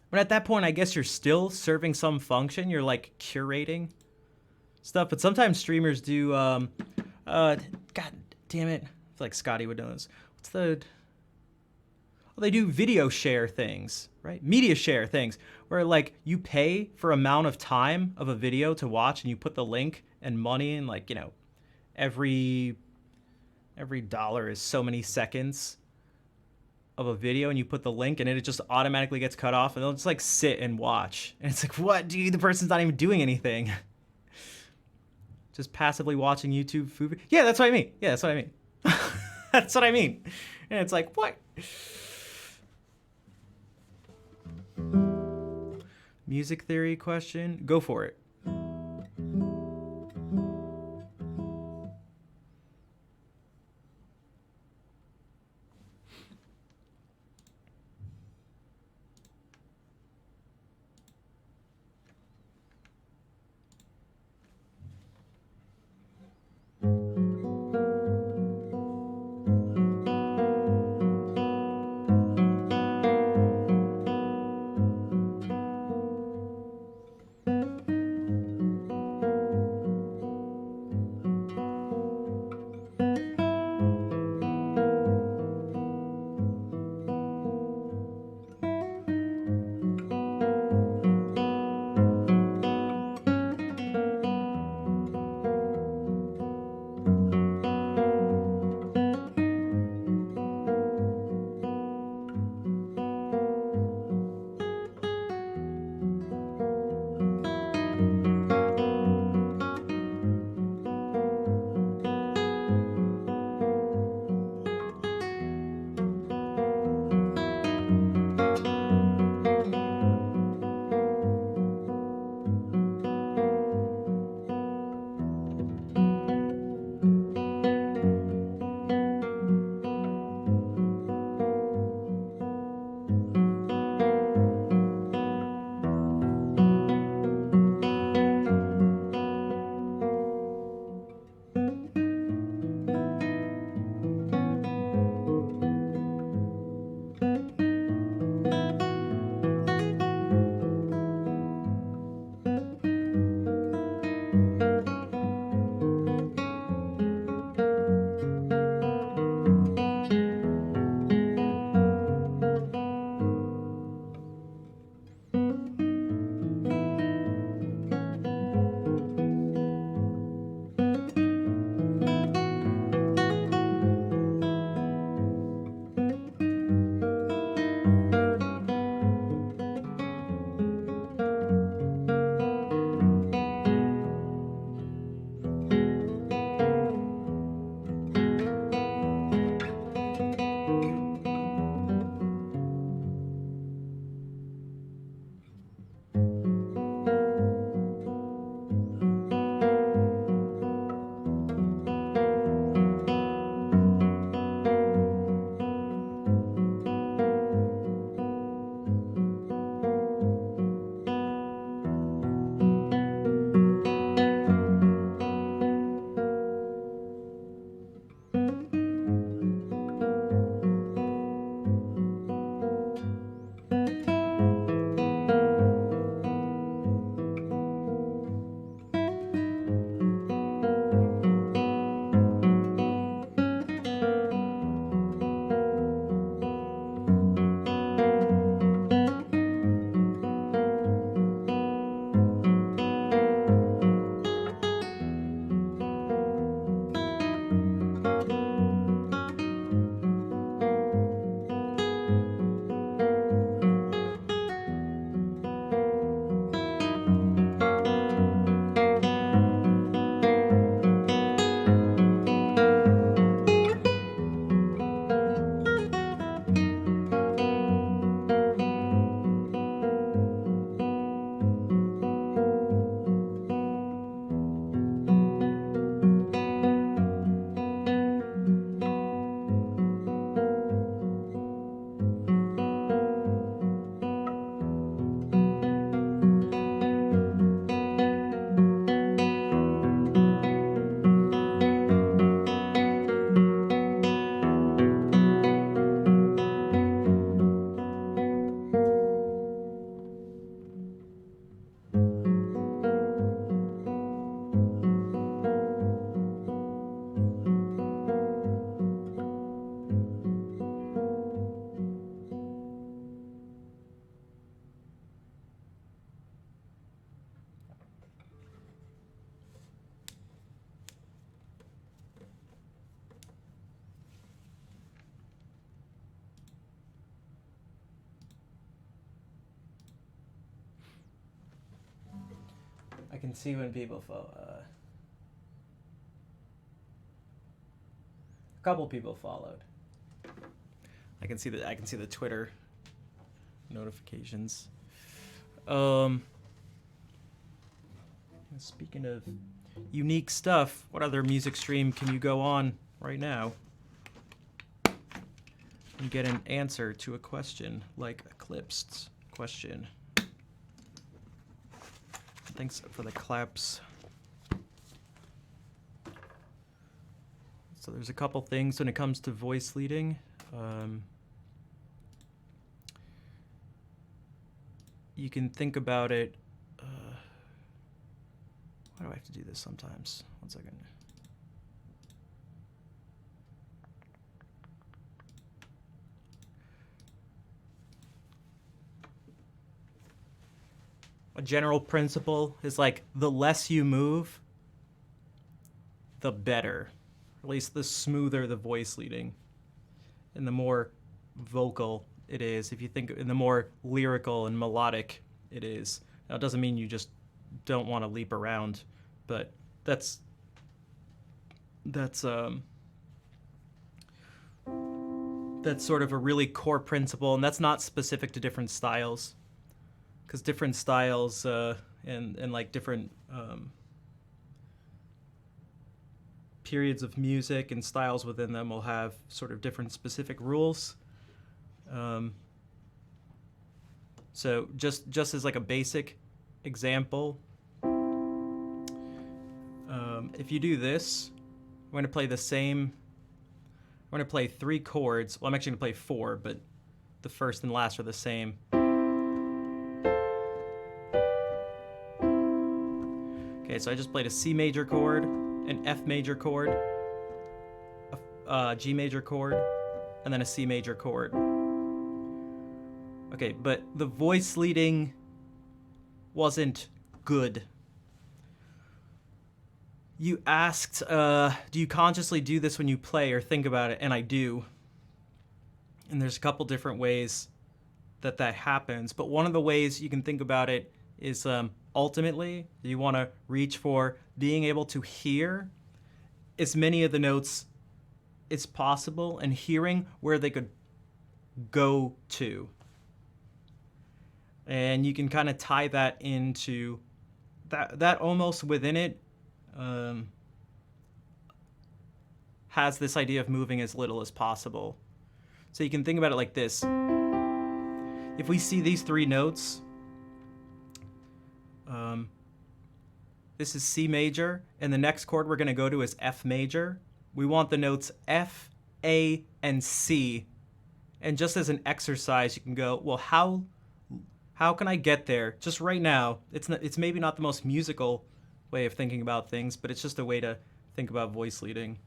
Speaker 1: But at that point, I guess you're still serving some function. You're like curating stuff, but sometimes streamers do, God damn it. I feel like Scotty would know this. What's the... Well, they do video share things, right? Media share things, where like you pay for amount of time of a video to watch and you put the link and money and like, you know, every dollar is so many seconds of a video and you put the link and it just automatically gets cut off and they'll just like sit and watch. And it's like, what, dude? The person's not even doing anything. Just passively watching YouTube food. Yeah, that's what I mean. Yeah, that's what I mean. That's what I mean. And it's like, what? Music theory question? Go for it. can see when people follow. A couple people followed. I can see the Twitter notifications. Speaking of unique stuff, what other music stream can you go on right now and get an answer to a question like Eclipsed's question? Thanks for the claps. So there's a couple things when it comes to voice leading. You can think about it. Why do I have to do this sometimes? 1 second. A general principle is like the less you move, the better. Or at least the smoother the voice leading. And the more vocal it is, if you think, and the more lyrical and melodic it is. Now, it doesn't mean you just don't want to leap around, but that's sort of a really core principle, and that's not specific to different styles, because different styles and like different periods of music and styles within them will have sort of different specific rules. So just as like a basic example, if you do this, I'm going to play the same. I'm going to play 3 chords. Well, I'm actually going to play 4, but the first and last are the same. Okay, so I just played a C major chord, an F major chord, a G major chord, and then a C major chord. Okay, but the voice leading wasn't good. You asked, do you consciously do this when you play or think about it? And I do. And there's a couple different ways that happens. But one of the ways you can think about it is ultimately you want to reach for being able to hear as many of the notes as possible and hearing where they could go to. And you can kind of tie that into that almost within it has this idea of moving as little as possible. So you can think about it like this. If we see these 3 notes, this is C major, and the next chord we're going to go to is F major. We want the notes F, A, and C. And just as an exercise, you can go, well, how can I get there just right now? It's maybe not the most musical way of thinking about things, but it's just a way to think about voice leading.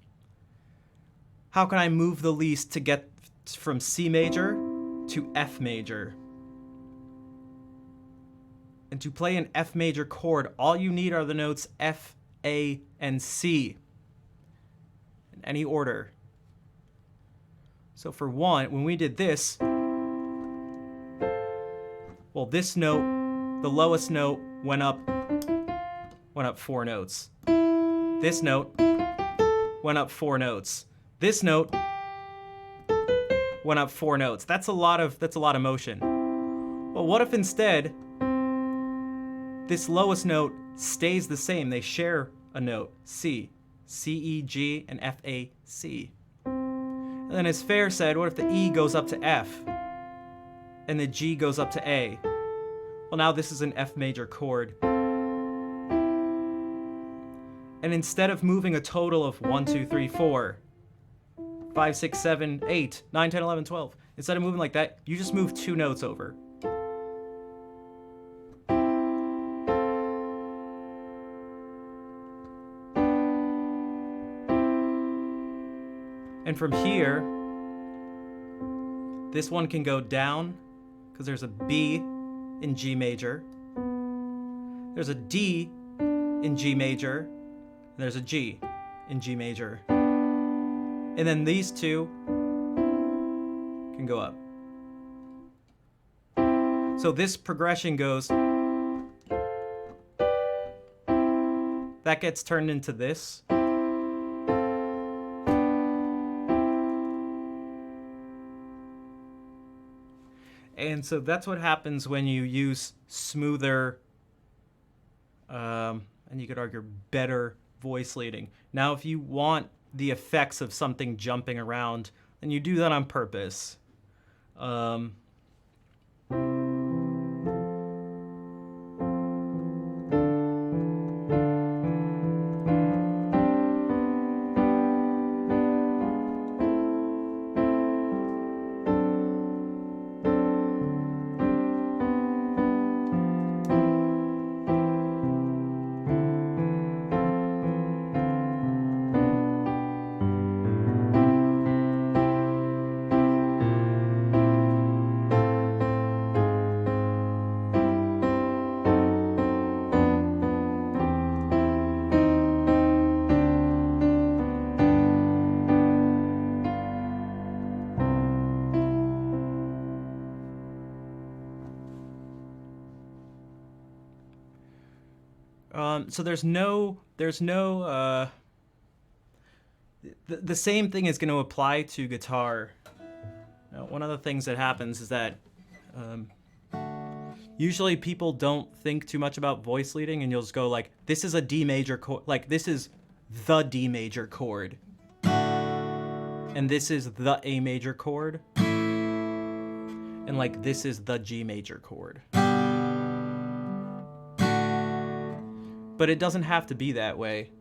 Speaker 1: How can I move the least to get from C major to F major? And to play an F major chord, all you need are the notes F, A, and C in any order. So for one, when we did this, well, this note, the lowest note, went up 4 notes. This note went up 4 notes. This note went up 4 notes. That's a lot of motion. Well, what if instead this lowest note stays the same? They share a note, C, C, E, G, and F, A, C. And then as Fair said, what if the E goes up to F and the G goes up to A? Well, now this is an F major chord. And instead of moving a total of 1, 2, 3, 4, 5, 6, 7, 8, 9, 10, 11, 12, instead of moving like that, you just move 2 notes over. And from here, this one can go down because there's a B in G major. There's a D in G major. And there's a G in G major. And then these 2 can go up. So this progression goes. that gets turned into this. And so that's what happens when you use smoother, and you could argue better voice leading. Now, if you want the effects of something jumping around, then you do that on purpose. So there's no the same thing is going to apply to guitar. Now, one of the things that happens is that usually people don't think too much about voice leading, and you'll just go like, this is a D major chord, like this is the D major chord, and this is the A major chord, and like this is the G major chord. But it doesn't have to be that way.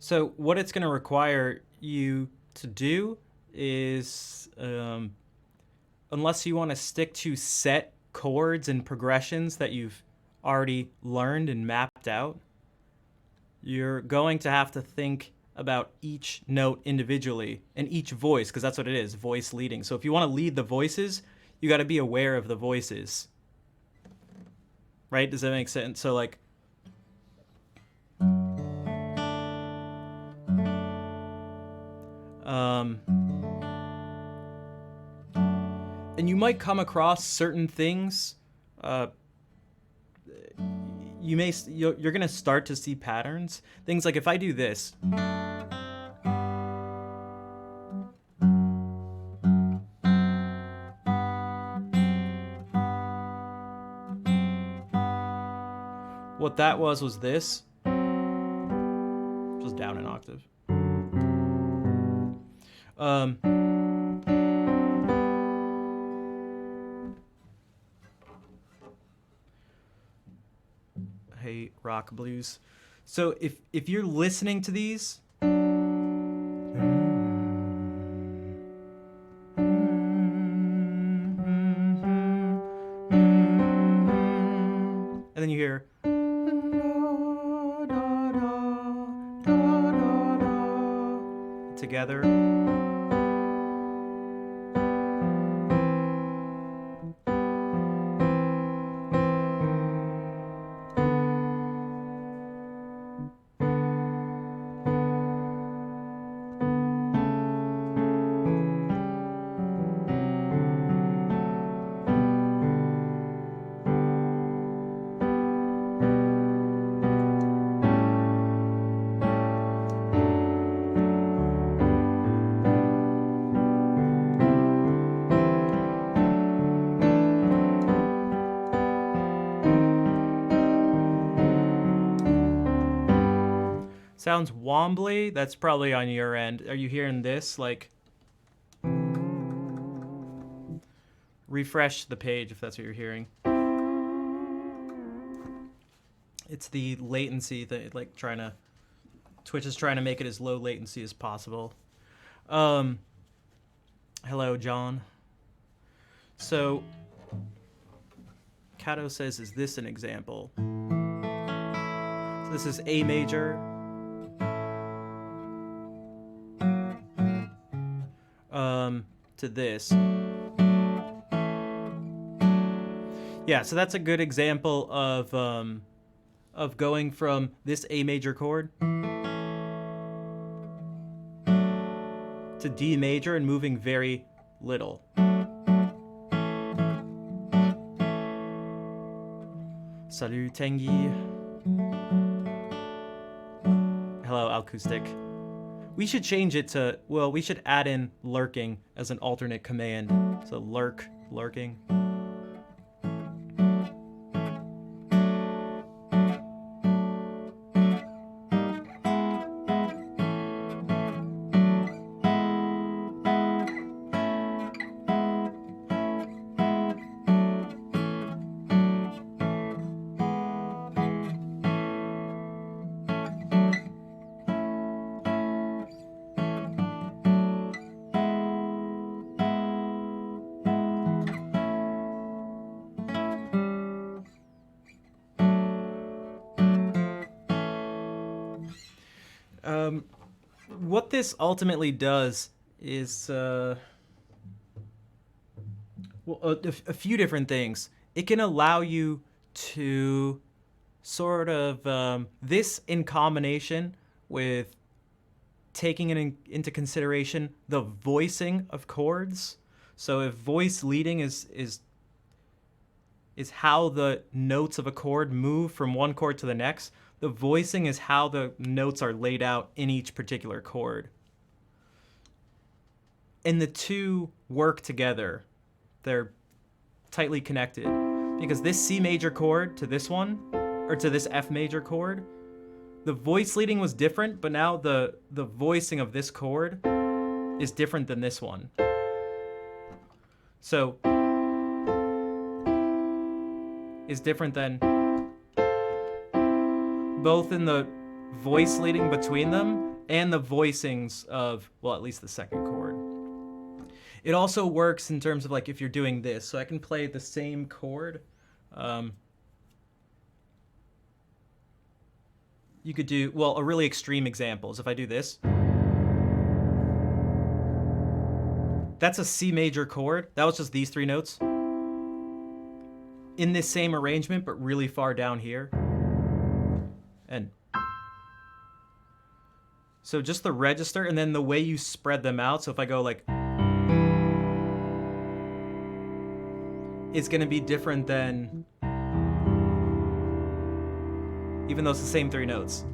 Speaker 1: So what it's going to require you to do is, unless you want to stick to set chords and progressions that you've already learned and mapped out, you're going to have to think about each note individually and each voice, because that's what it is, voice leading. So if you want to lead the voices, you got to be aware of the voices. Right? Does that make sense? So like, and you might come across certain things. You're gonna start to see patterns. Things like if I do this. What that was this. Just down an octave. Hey, rock blues. So if you're listening to these, and then you hear together. Sounds wobbly. That's probably on your end. Are you hearing this? Like, refresh the page if that's what you're hearing. It's the latency that, like, Twitch is trying to make it as low latency as possible. Hello, John. So, Kato says, is this an example? So this is A major. To this. Yeah, so that's a good example of going from this A major chord to D major and moving very little. Salut Tengi. Hello Acoustic. We should change it to, well, we should add in lurking as an alternate command. So lurking. What this ultimately does is a few different things. It can allow you to sort of this in combination with taking into consideration the voicing of chords. So if voice leading is how the notes of a chord move from one chord to the next, the voicing is how the notes are laid out in each particular chord. And the two work together. They're tightly connected. Because this C major chord to this one, or to this F major chord, the voice leading was different, but now the voicing of this chord is different than this one. So, is different than both in the voice leading between them and the voicings of, well, at least the second chord. It also works in terms of like if you're doing this. So I can play the same chord. You could do, well, a really extreme example is if I do this. That's a C major chord. That was just these three notes. In this same arrangement, but really far down here. And so just the register and then the way you spread them out. So if I go like, it's going to be different than, even though it's the same three notes.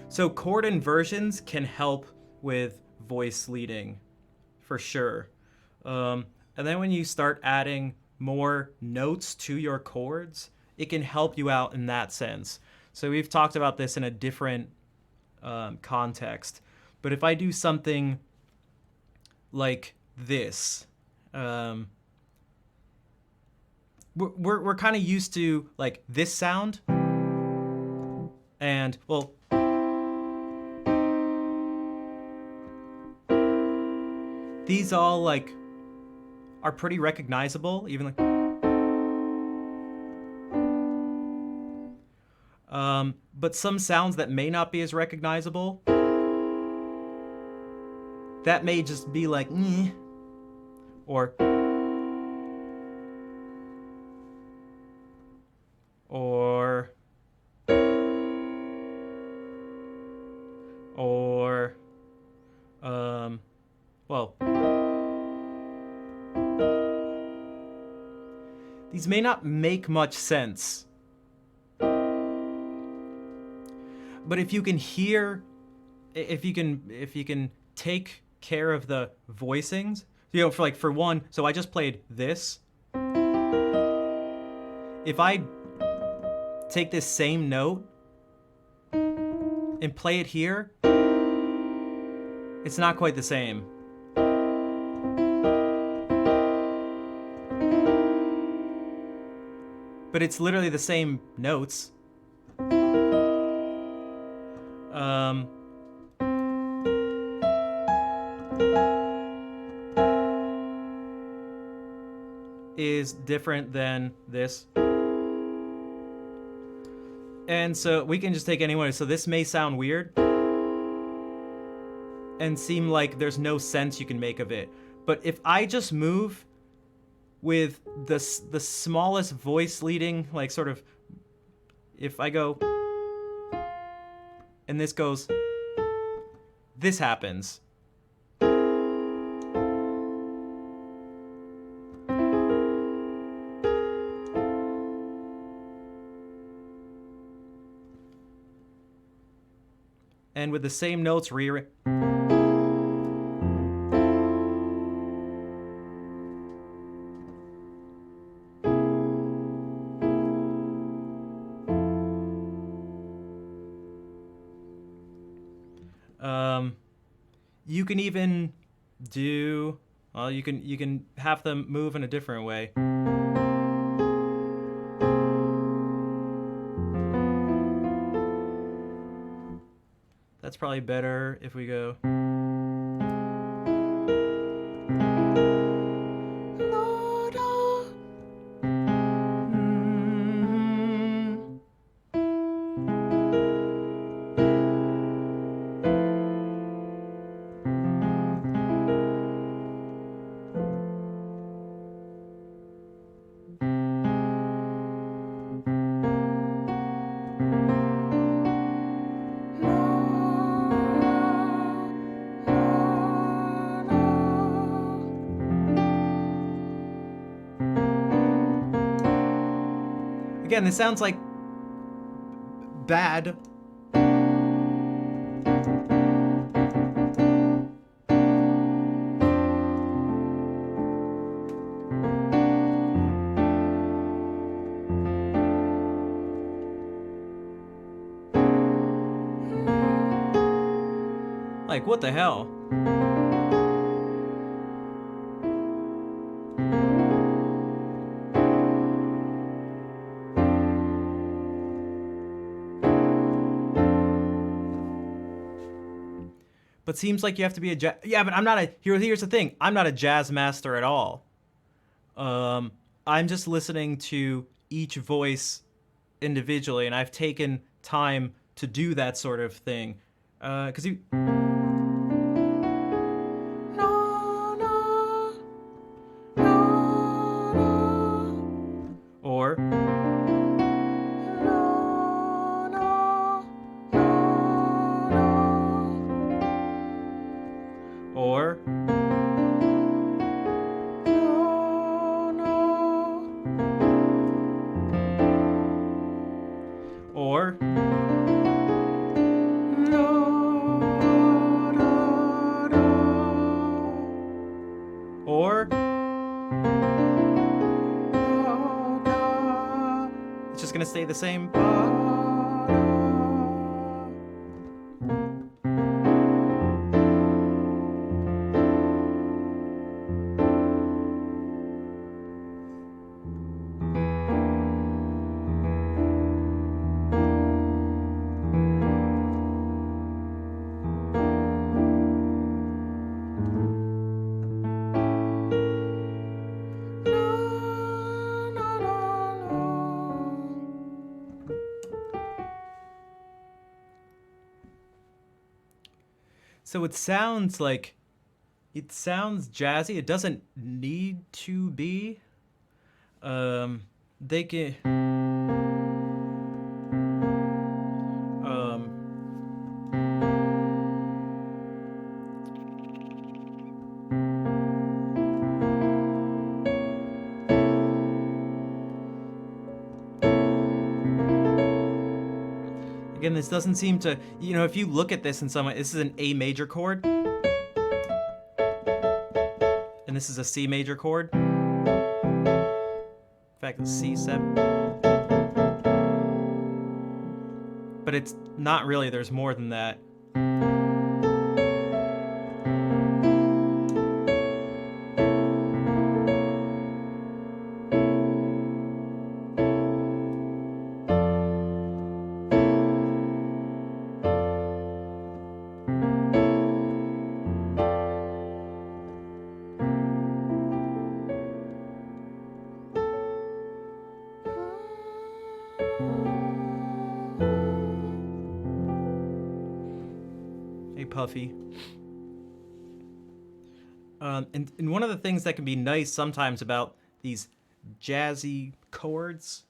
Speaker 1: So chord inversions can help with voice leading, for sure. And then when you start adding more notes to your chords, it can help you out in that sense. So we've talked about this in a different context. But if I do something like this, we're kind of used to like this sound. And, well, these all like are pretty recognizable, even like. But some sounds that may not be as recognizable, that may just be like, or well, these may not make much sense. But if you can hear, if you can take care of the voicings, you know, for one, so I just played this. If I take this same note and play it here, it's not quite the same. But it's literally the same notes. Is different than this. And so we can just take any one. So this may sound weird and seem like there's no sense you can make of it. But if I just move with the smallest voice leading, like sort of, if I go, and this goes, this happens. And with the same notes rearranged. You can even do, well, you can have them move in a different way. That's probably better if we go. Again, this sounds like bad. Like, what the hell? But seems like you have to be a jazz. Yeah, but I'm not a. Here's the thing. I'm not a jazz master at all. I'm just listening to each voice individually, and I've taken time to do that sort of thing. Because you. Or. Or. Or. Or. It's just gonna stay the same. So it sounds like, it sounds jazzy. It doesn't need to be. They can. Again, this doesn't seem to, if you look at this in some way, this is an A major chord. And this is a C major chord. In fact, it's C7. But it's not really, there's more than that. Hey, Puffy. And one of the things that can be nice sometimes about these jazzy chords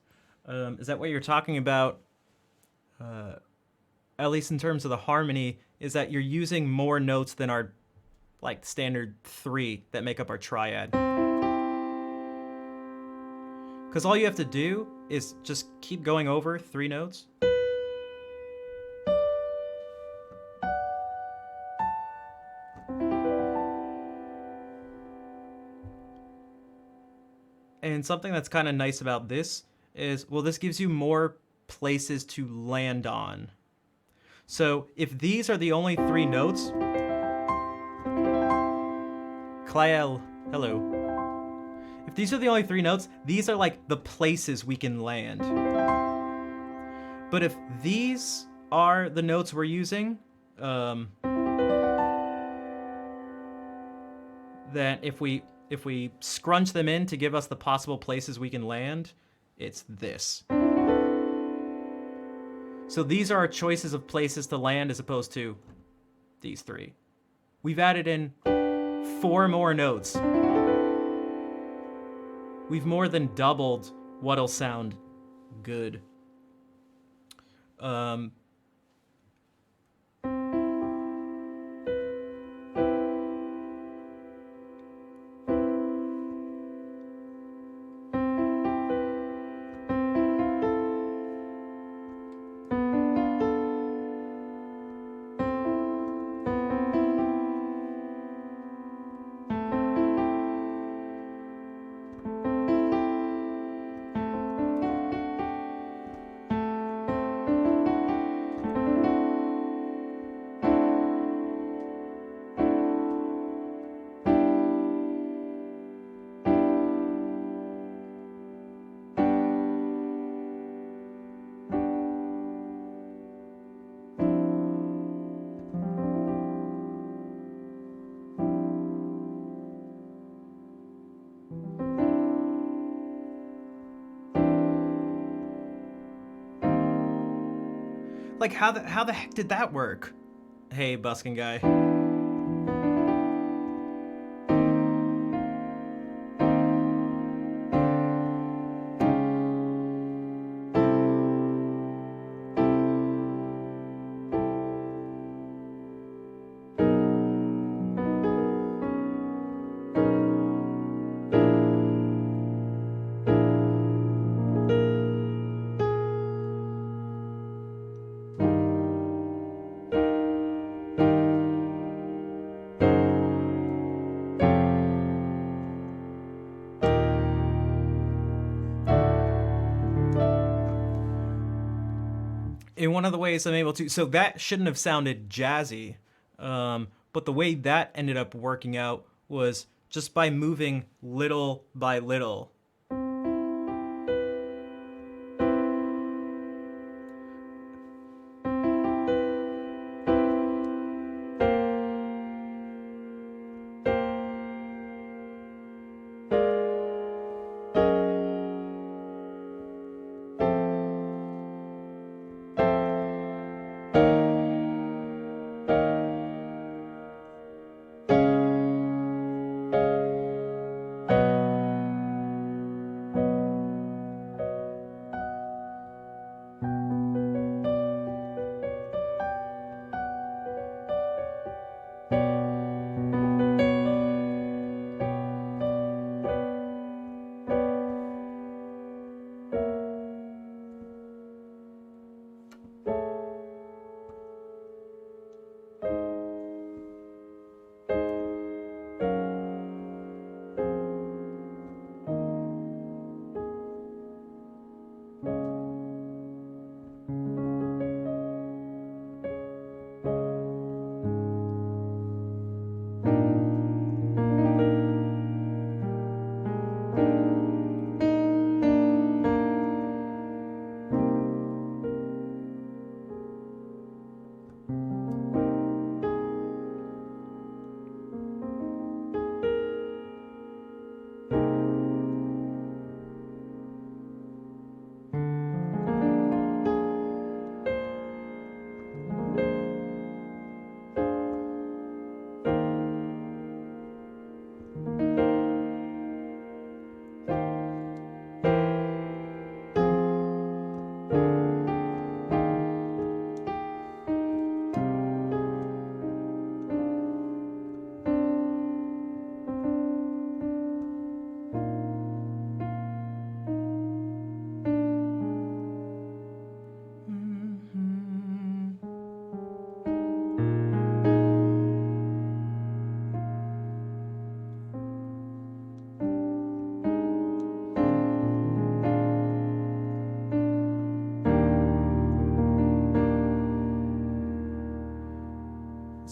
Speaker 1: is that what you're talking about, at least in terms of the harmony, is that you're using more notes than our like standard 3 that make up our triad. Because all you have to do is just keep going over 3 notes. And something that's kind of nice about this is, well, this gives you more places to land on. So if these are the only 3 notes, Clael, hello. If these are the only 3 notes, these are like the places we can land. But if these are the notes we're using, then if we scrunch them in to give us the possible places we can land, it's this. So these are our choices of places to land as opposed to these 3. We've added in 4 more notes. We've more than doubled what'll sound good. Like, how the heck did that work? Hey, busking guy. In one of the ways I'm able to, so that shouldn't have sounded jazzy, but the way that ended up working out was just by moving little by little.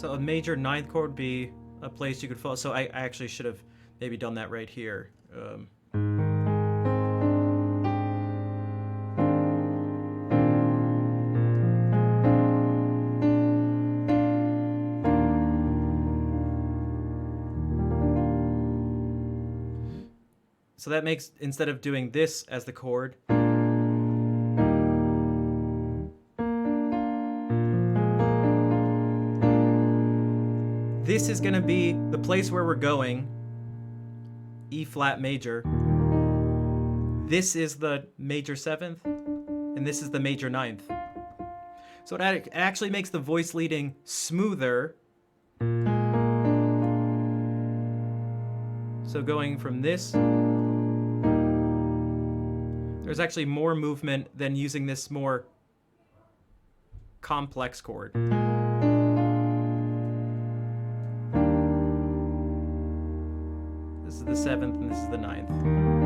Speaker 1: So a major ninth chord would be a place you could follow. So I actually should have maybe done that right here. So that makes, instead of doing this as the chord, this is going to be the place where we're going, E flat major. This is the major 7th, and this is the major 9th. So it actually makes the voice leading smoother. So going from this, there's actually more movement than using this more complex chord. This is the 7th and this is the 9th.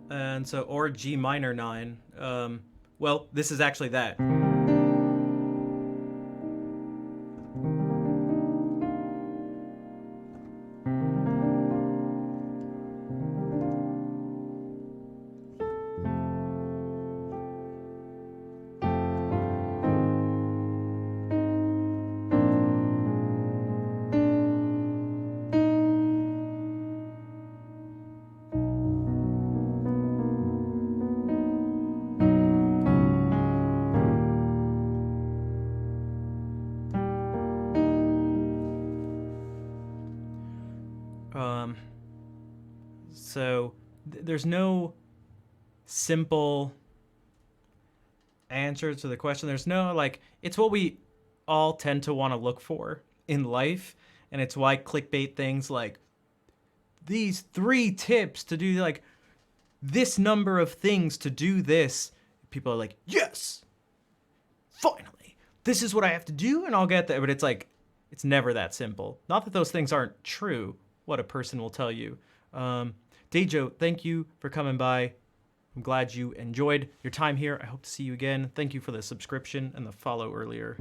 Speaker 1: And so, or G minor 9. Well, this is actually that. So there's no simple answer to the question. There's no, like, it's what we all tend to want to look for in life, and it's why clickbait things like these 3 tips to do like this number of things to do this, people are like, yes, finally, this is what I have to do and I'll get there. But it's like, it's never that simple. Not that those things aren't true, what a person will tell you. Dejo, thank you for coming by. I'm glad you enjoyed your time here. I hope to see you again. Thank you for the subscription and the follow earlier.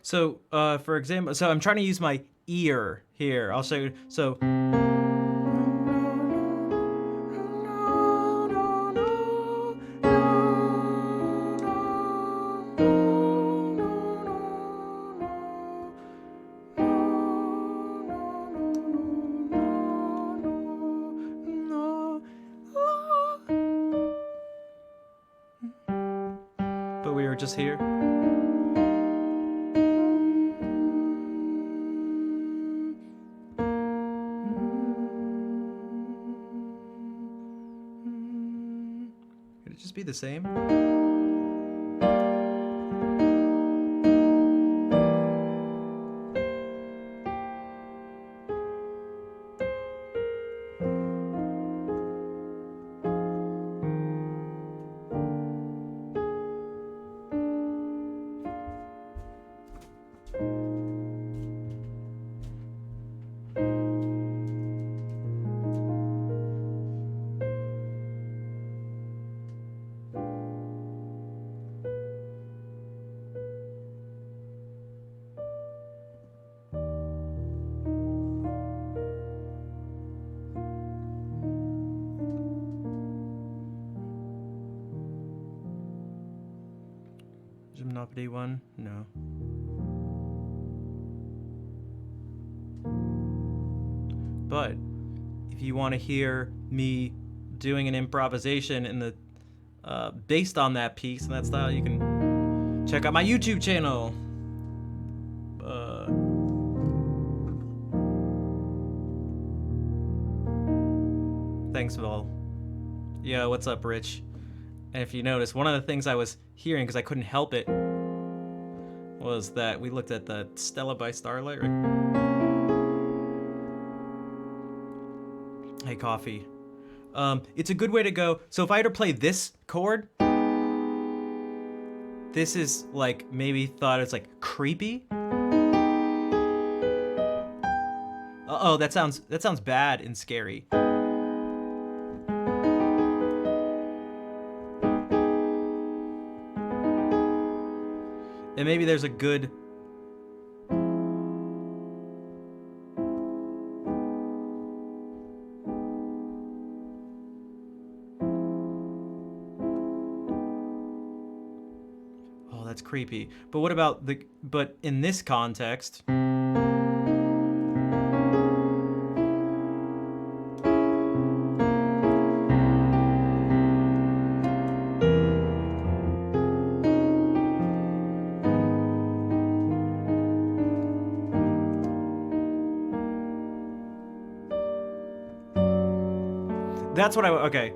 Speaker 1: So, for example, so I'm trying to use my ear here. I'll show you. So, but we were just here. just be the same? Gymnopody 1? No. But if you want to hear me doing an improvisation in the based on that piece and that style, you can check out my YouTube channel. Thanks, Vol. Yo, what's up, Rich? And if you notice, one of the things I was hearing, because I couldn't help it, was that we looked at the Stella by Starlight, right? Hey, Coffee. It's a good way to go. So if I had to play this chord, this is like, maybe thought it's like creepy. Uh-oh, that sounds bad and scary. And maybe there's a good... Oh, that's creepy. But what about the... But in this context... That's what I... Okay.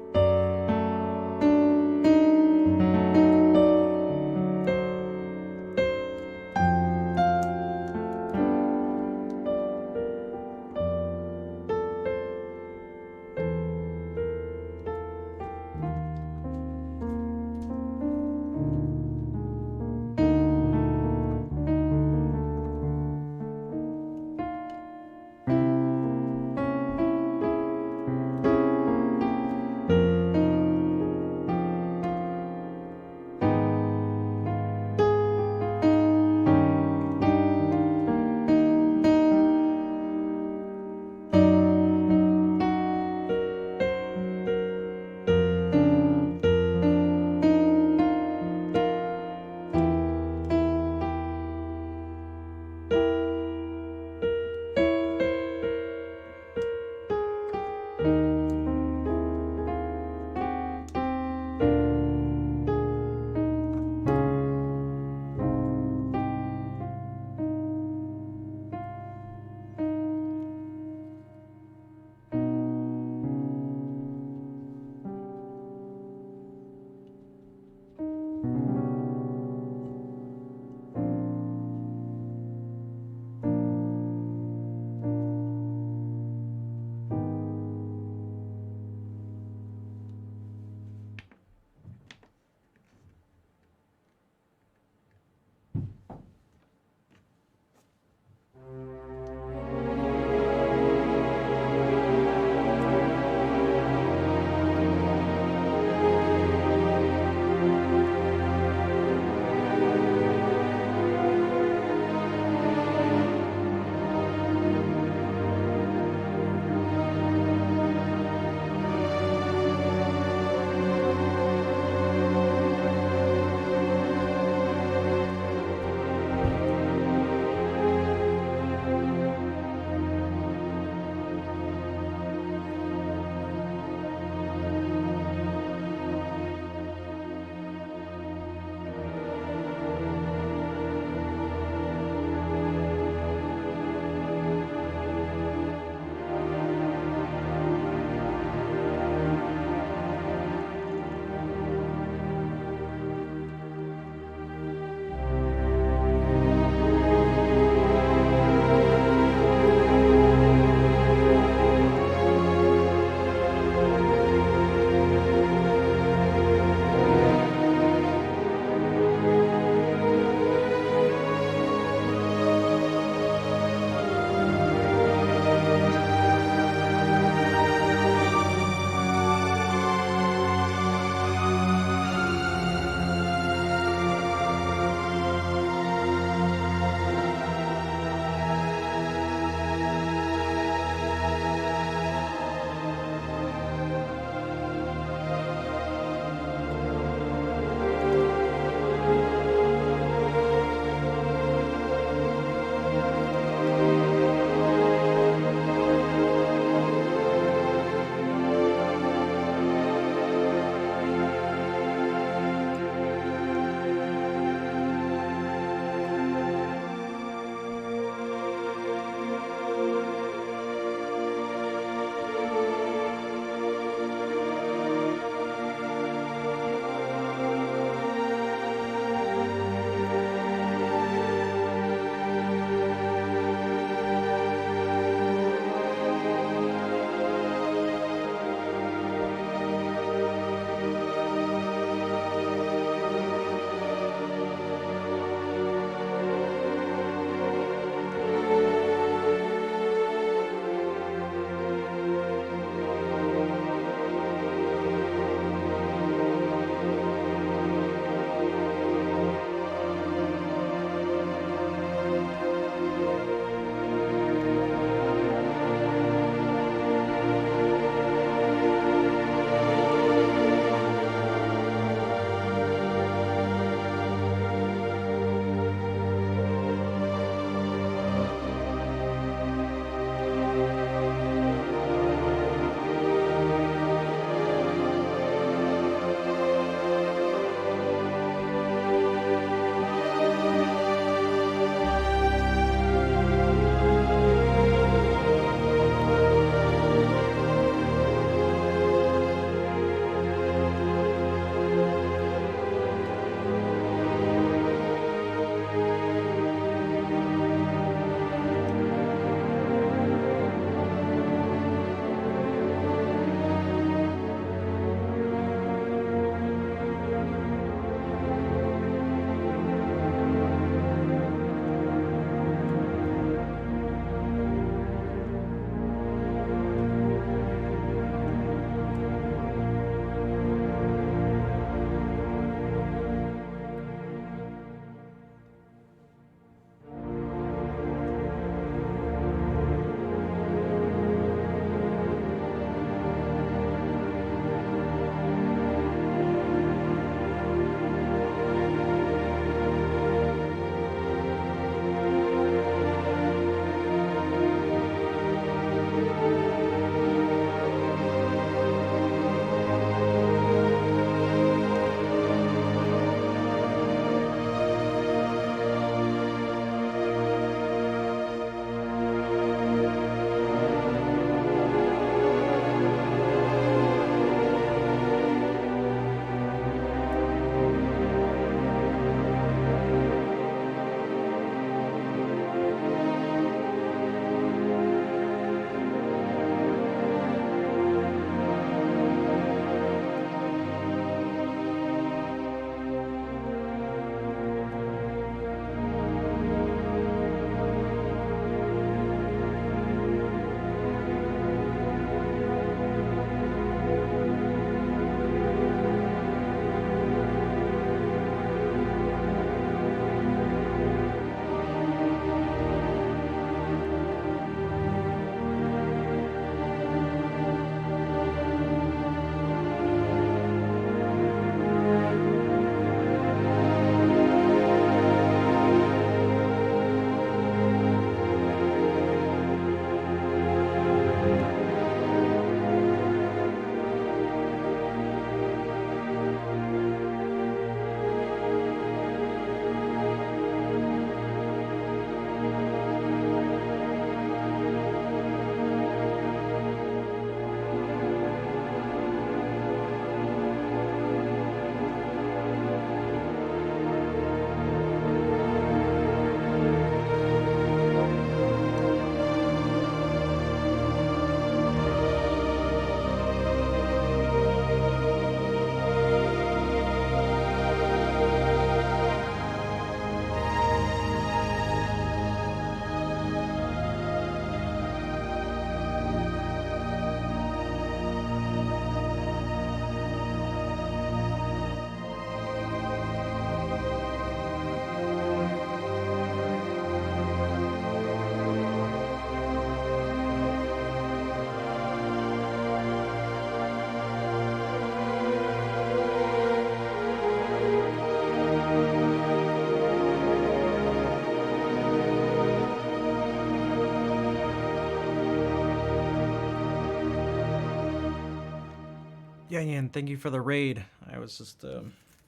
Speaker 1: Yeah, and thank you for the raid. I was just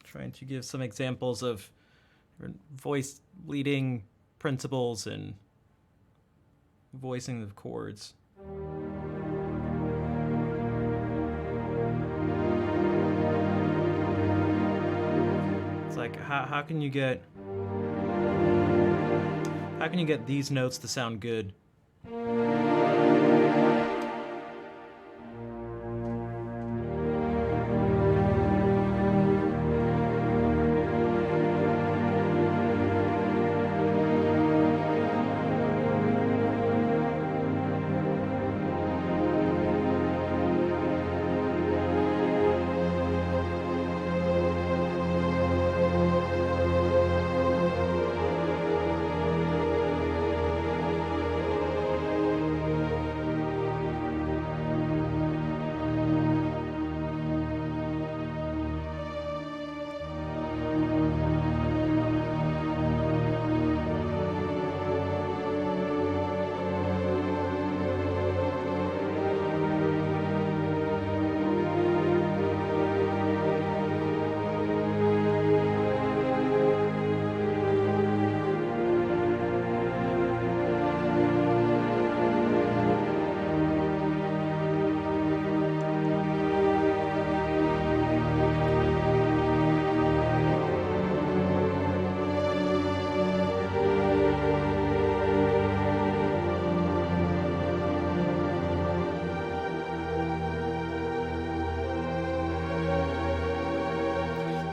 Speaker 1: trying to give some examples of voice leading principles and voicing of chords. It's like how can you get these notes to sound good?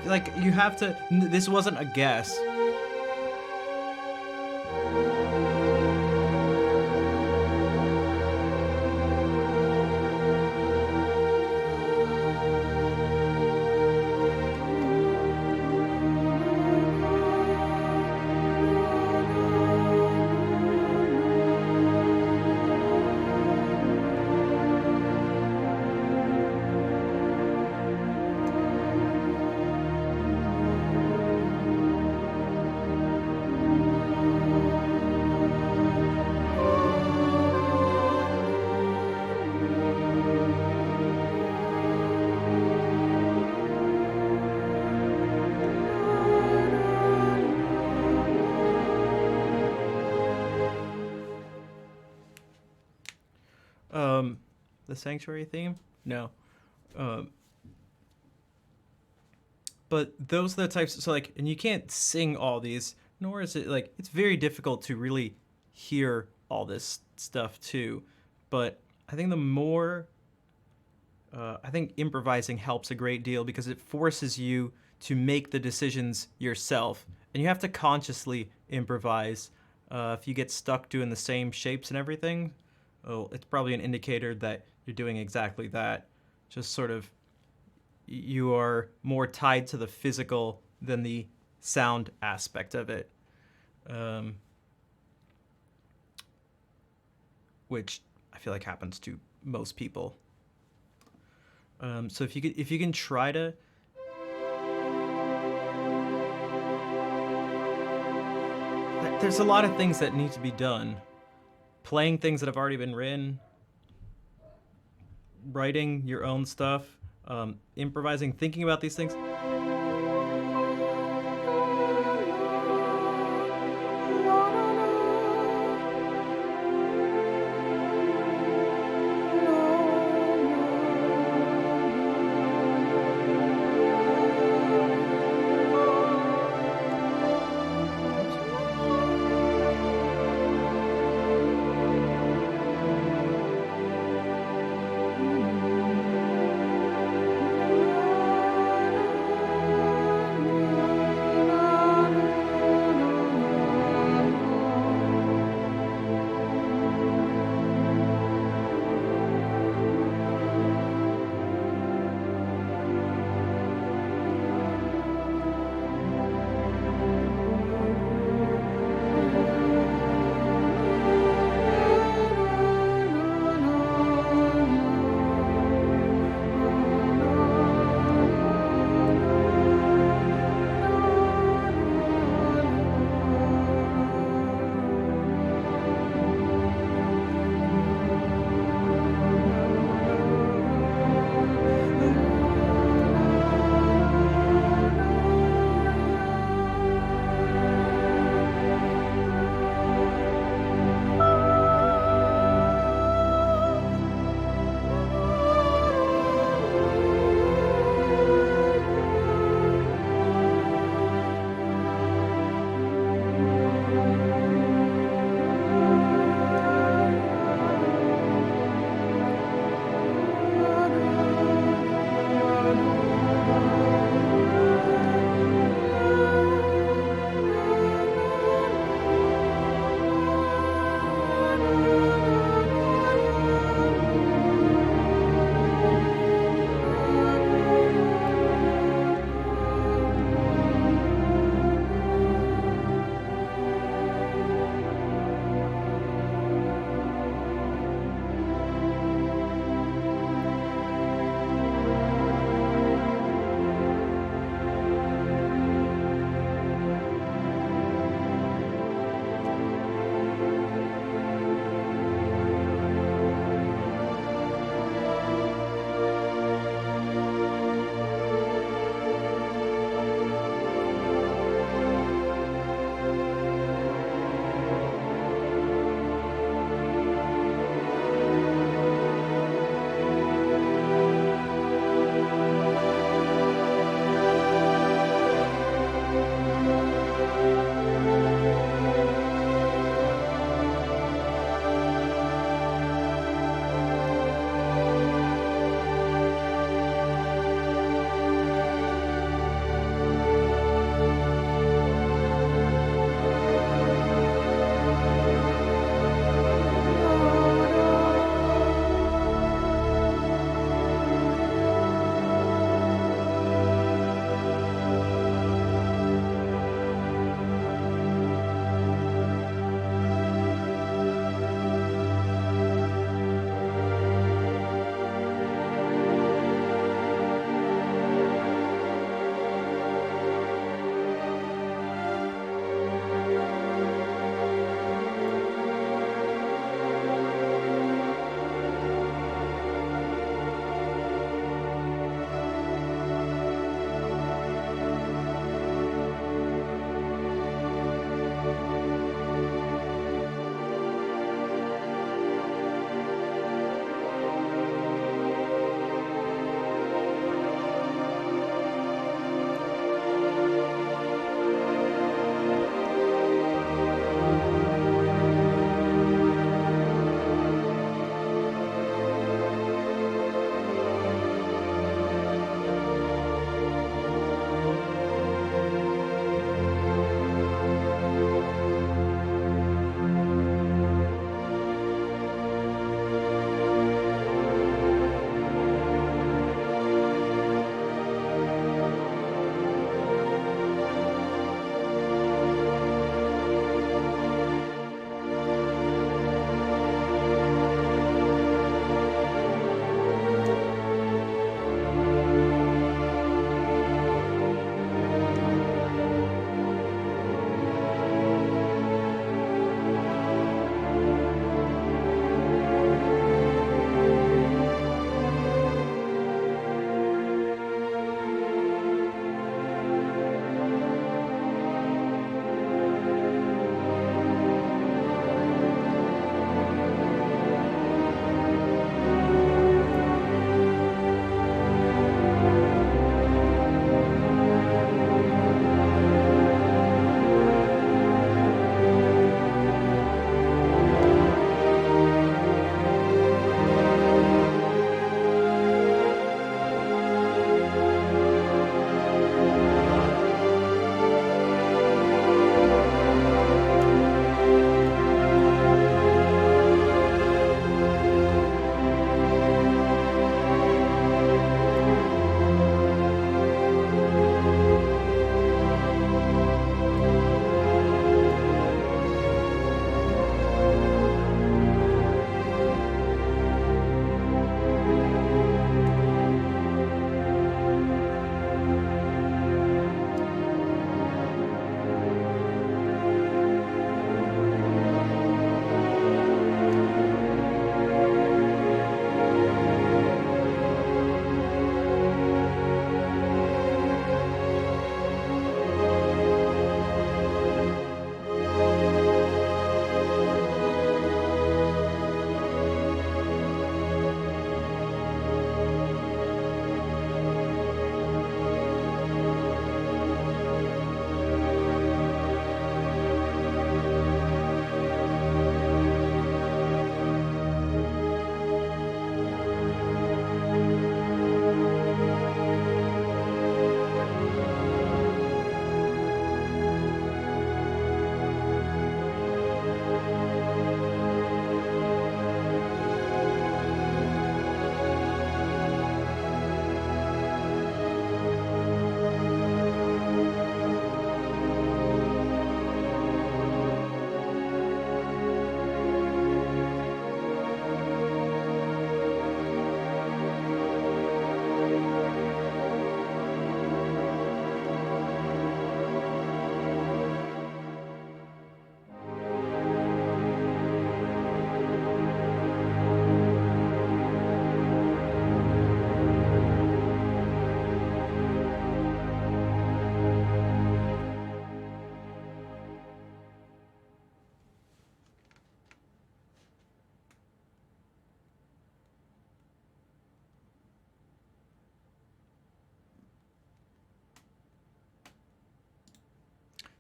Speaker 1: Like you have to. This wasn't a guess. The Sanctuary theme? No. But those are the types, so like, and you can't sing all these, nor is it like, it's very difficult to really hear all this stuff too. But I think the more, I think improvising helps a great deal because it forces you to make the decisions yourself. And you have to consciously improvise. If you get stuck doing the same shapes and everything, oh, it's probably an indicator that you're doing exactly that. Just sort of, you are more tied to the physical than the sound aspect of it, which I feel like happens to most people. So if you can try to there's a lot of things that need to be done. Playing things that have already been written, writing your own stuff, improvising, thinking about these things.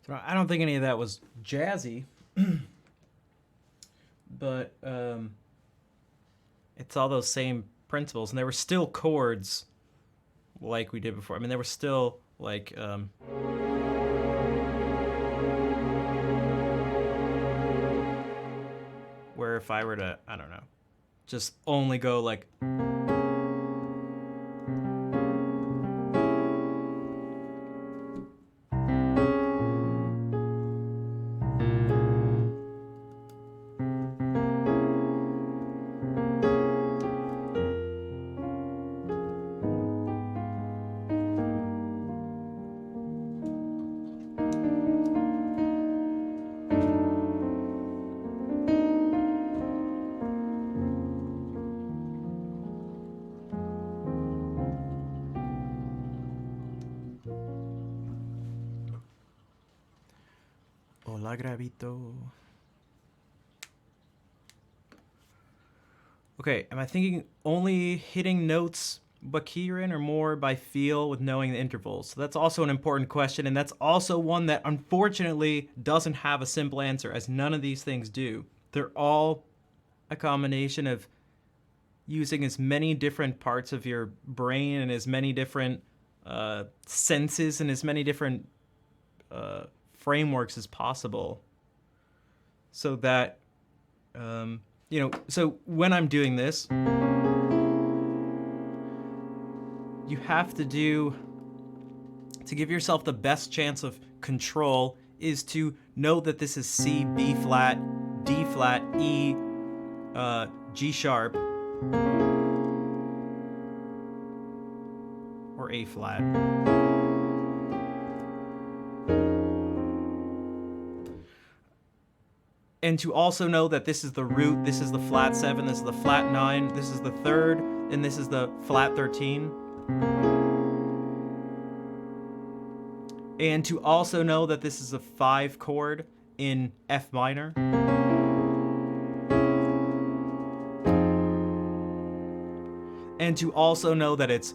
Speaker 1: So I don't think any of that was jazzy, but it's all those same principles, and there were still chords like we did before. I mean, there were still like where if I were to, I don't know, just only go like Hola, Gravito. Okay, am I thinking only hitting notes what key you're in or more by feel with knowing the intervals? So that's also an important question, and that's also one that unfortunately doesn't have a simple answer, as none of these things do. They're all a combination of using as many different parts of your brain and as many different senses and as many different frameworks as possible, so that so when I'm doing this, you have to give yourself the best chance of control is to know that this is C, B flat, D flat, E, G sharp, or A flat. And to also know that this is the root, this is the flat 7, this is the flat 9, this is the 3rd, and this is the flat 13. And to also know that this is a 5 chord in F minor. And to also know that it's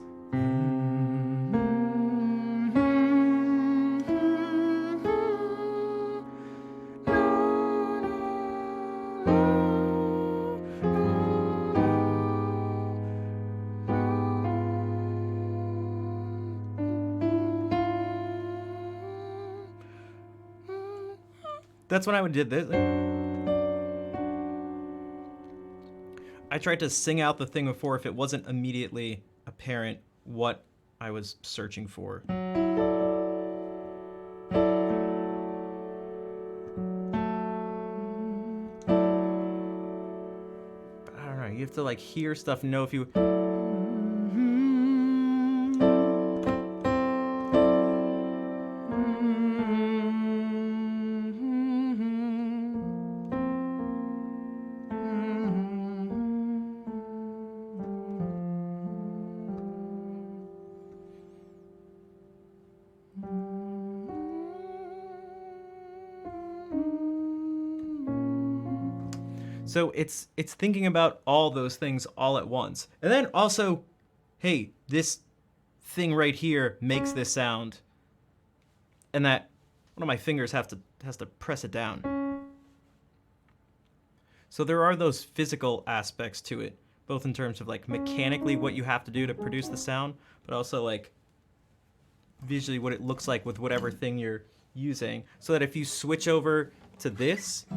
Speaker 1: that's when I did this. I tried to sing out the thing before if it wasn't immediately apparent what I was searching for. But I don't know, you have to like hear stuff and know if you... So it's thinking about all those things all at once. And then also, hey, this thing right here makes this sound. And that one of my fingers has to press it down. So there are those physical aspects to it, both in terms of like mechanically what you have to do to produce the sound, but also like visually what it looks like with whatever thing you're using. So that if you switch over to this,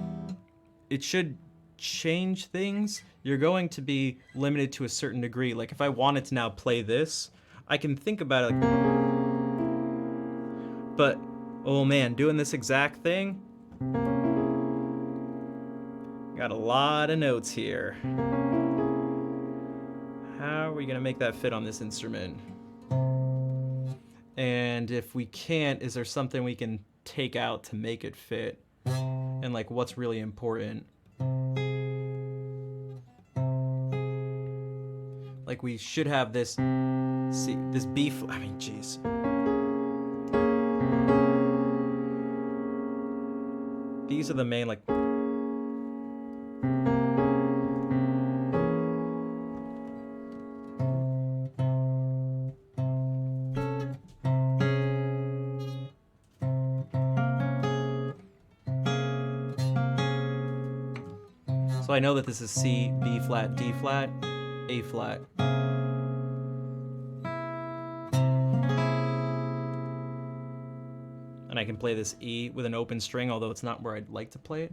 Speaker 1: it should change things. You're going to be limited to a certain degree. Like if I wanted to now play this, I can think about it like, but oh man, doing this exact thing, got a lot of notes here. How are we gonna make that fit on this instrument? And if we can't, is there something we can take out to make it fit? And like what's really important? Like we should have this, see, this B, I mean, jeez. These are the main, like, So I know that this is C, B flat, D flat, A flat. And I can play this E with an open string, although it's not where I'd like to play it.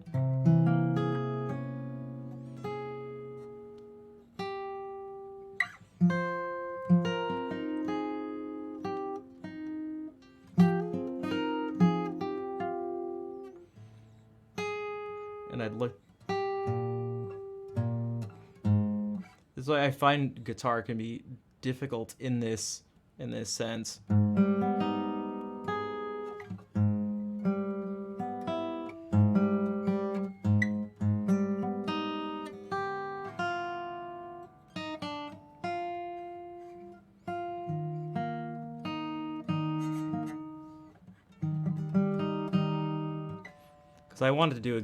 Speaker 1: And I'd look. This is why I find guitar can be difficult in this sense. Because I wanted to do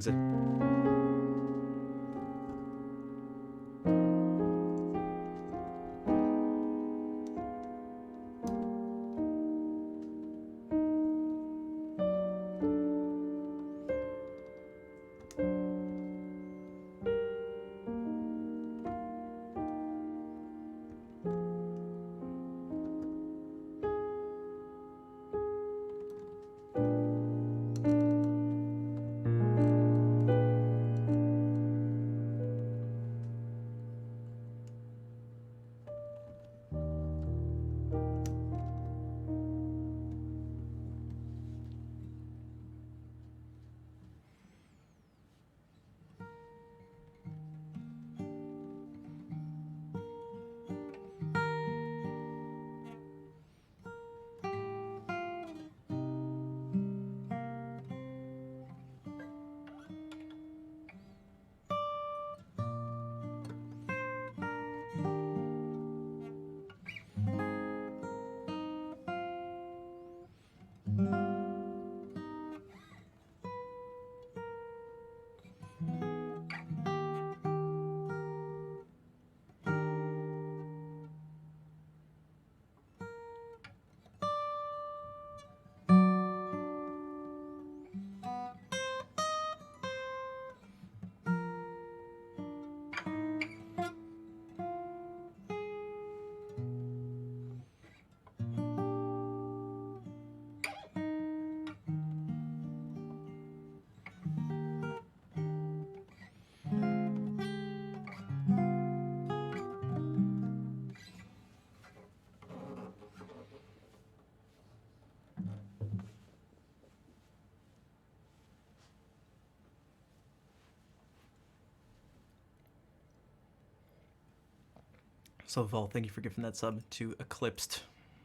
Speaker 1: So, Vol, thank you for giving that sub to Eclipsed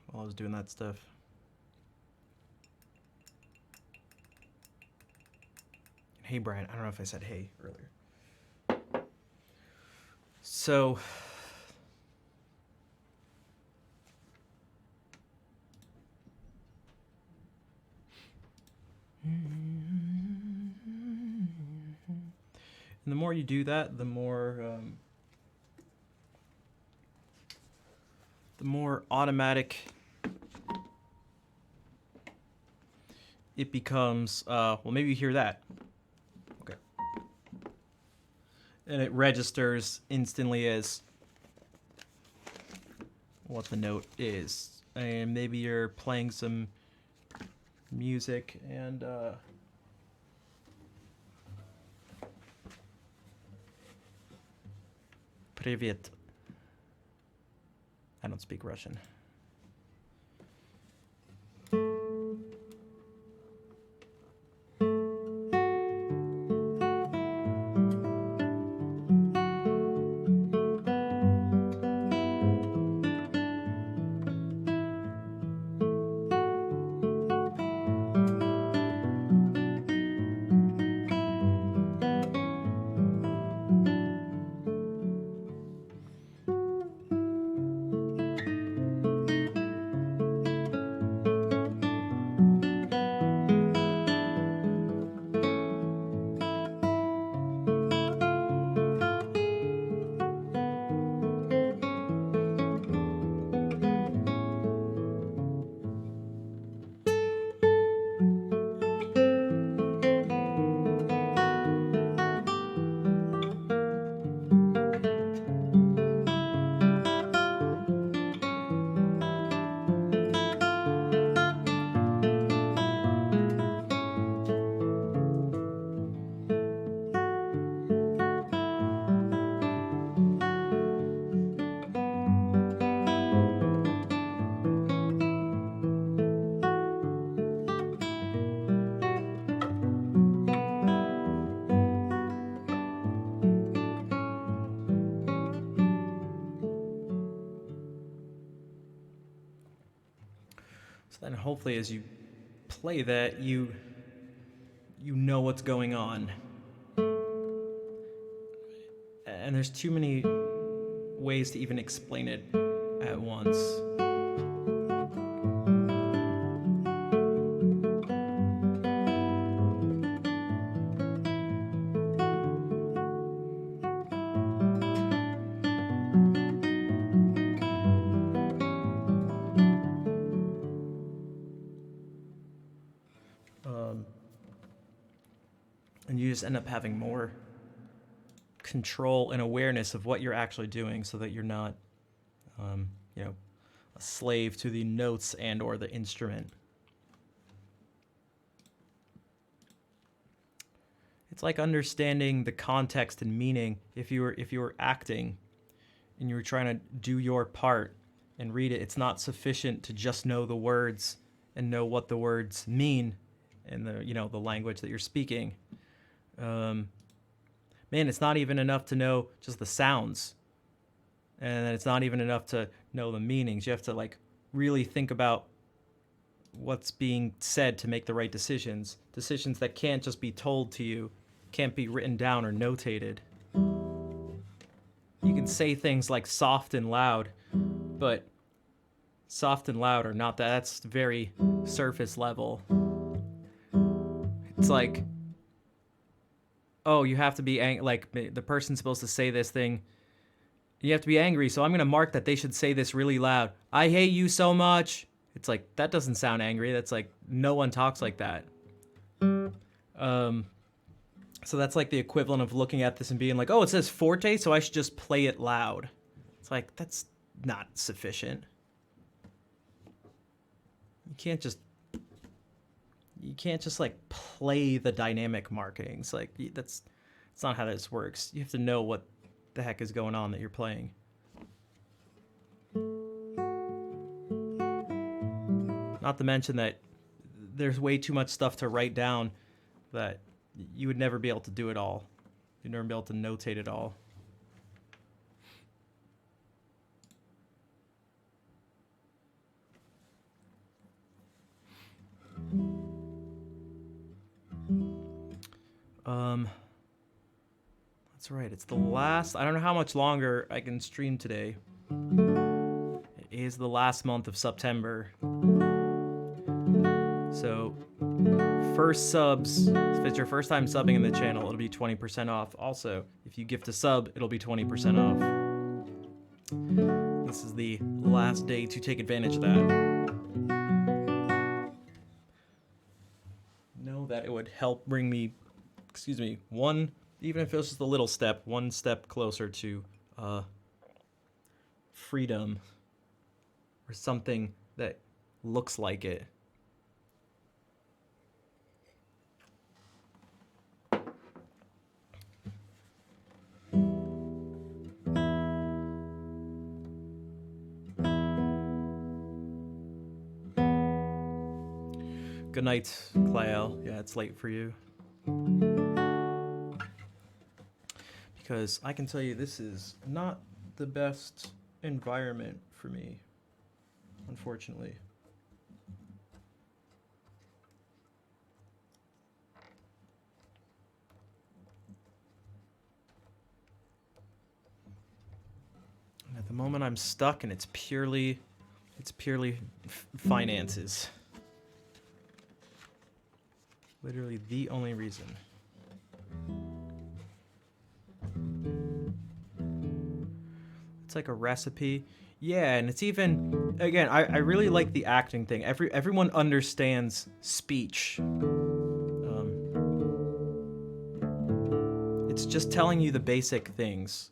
Speaker 1: while I was doing that stuff. Hey, Brian. I don't know if I said hey earlier. So, and the more you do that, the more automatic it becomes. Well, maybe you hear that. Okay. And it registers instantly as what the note is. And maybe you're playing some music and Привет. I don't speak Russian. So then hopefully as you play that, you know what's going on. And there's too many ways to even explain it at once. And you just end up having more control and awareness of what you're actually doing, so that you're not, a slave to the notes and or the instrument. It's like understanding the context and meaning. If you were acting and you were trying to do your part and read it, it's not sufficient to just know the words and know what the words mean and the language that you're speaking. Man, it's not even enough to know just the sounds, and it's not even enough to know the meanings. You have to really think about what's being said to make the right decisions that can't just be told to you, can't be written down or notated. You can say things like soft and loud, but soft and loud are not that. That's very surface level. It's like, oh, you have to be the person's supposed to say this thing. You have to be angry, so I'm going to mark that they should say this really loud. I hate you so much. It's like, that doesn't sound angry. That's like, no one talks like that. So that's like the equivalent of looking at this and being like, oh, it says forte, so I should just play it loud. It's like, that's not sufficient. You can't just play the dynamic markings. That's not how this works. You have to know what the heck is going on that you're playing. Not to mention that there's way too much stuff to write down that you would never be able to do it all. You'd never be able to notate it all. That's right. It's the last. I don't know how much longer I can stream today. It is the last month of September. So, first subs, if it's your first time subbing in the channel, it'll be 20% off. Also, if you gift a sub, it'll be 20% off. This is the last day to take advantage of that. Know that it would help bring me, even if it was just a little step, one step closer to freedom, or something that looks like it. Good night, Clael. Yeah, it's late for you. Because I can tell you this is not the best environment for me, unfortunately. And at the moment I'm stuck, and it's purely finances. Literally the only reason. It's like a recipe. Yeah, and it's even, again, I really like the acting thing. Everyone understands speech. It's just telling you the basic things.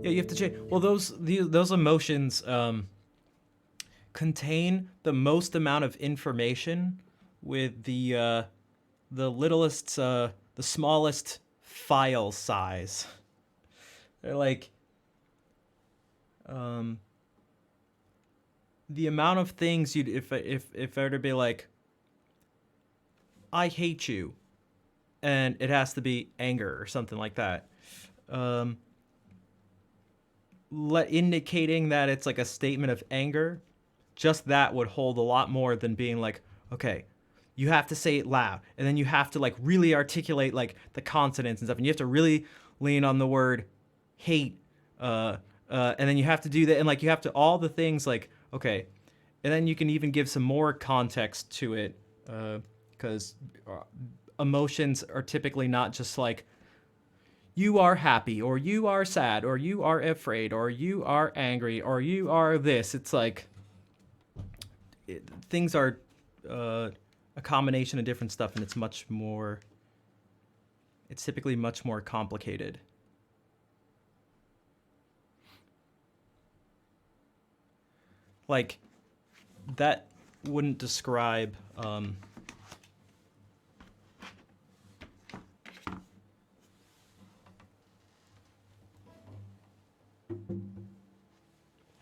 Speaker 1: Yeah, you have to change. Well, those emotions contain the most amount of information with the littlest, the smallest file size. They're like, the amount of things you'd if I were to be like, I hate you, and it has to be anger or something like that. Indicating that it's like a statement of anger, just that would hold a lot more than being like, okay, you have to say it loud, and then you have to like really articulate like the consonants and stuff, and you have to really lean on the word hate, and then you have to do that, and like you have to all the things like, okay, and then you can even give some more context to it, because emotions are typically not just like you are happy or you are sad or you are afraid or you are angry or you are this. It's like things are a combination of different stuff, and it's typically much more complicated. Like that wouldn't describe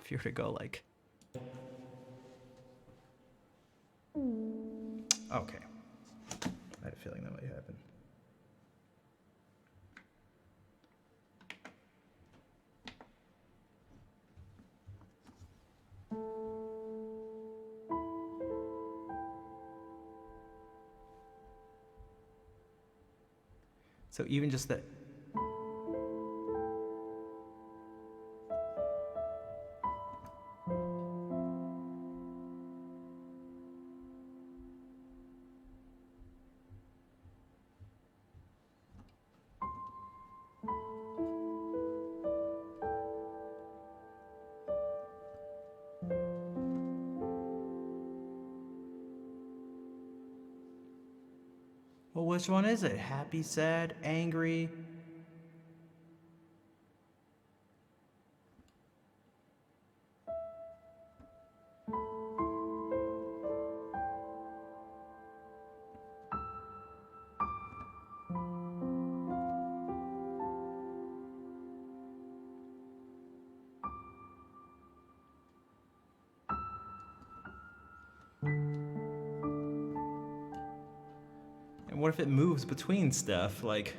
Speaker 1: if you were to go like, okay, I had a feeling that might happen. So even just that. Well, which one is it? Happy, sad, angry? And what if it moves between stuff? Like,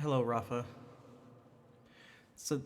Speaker 1: Hello, Rafa. So...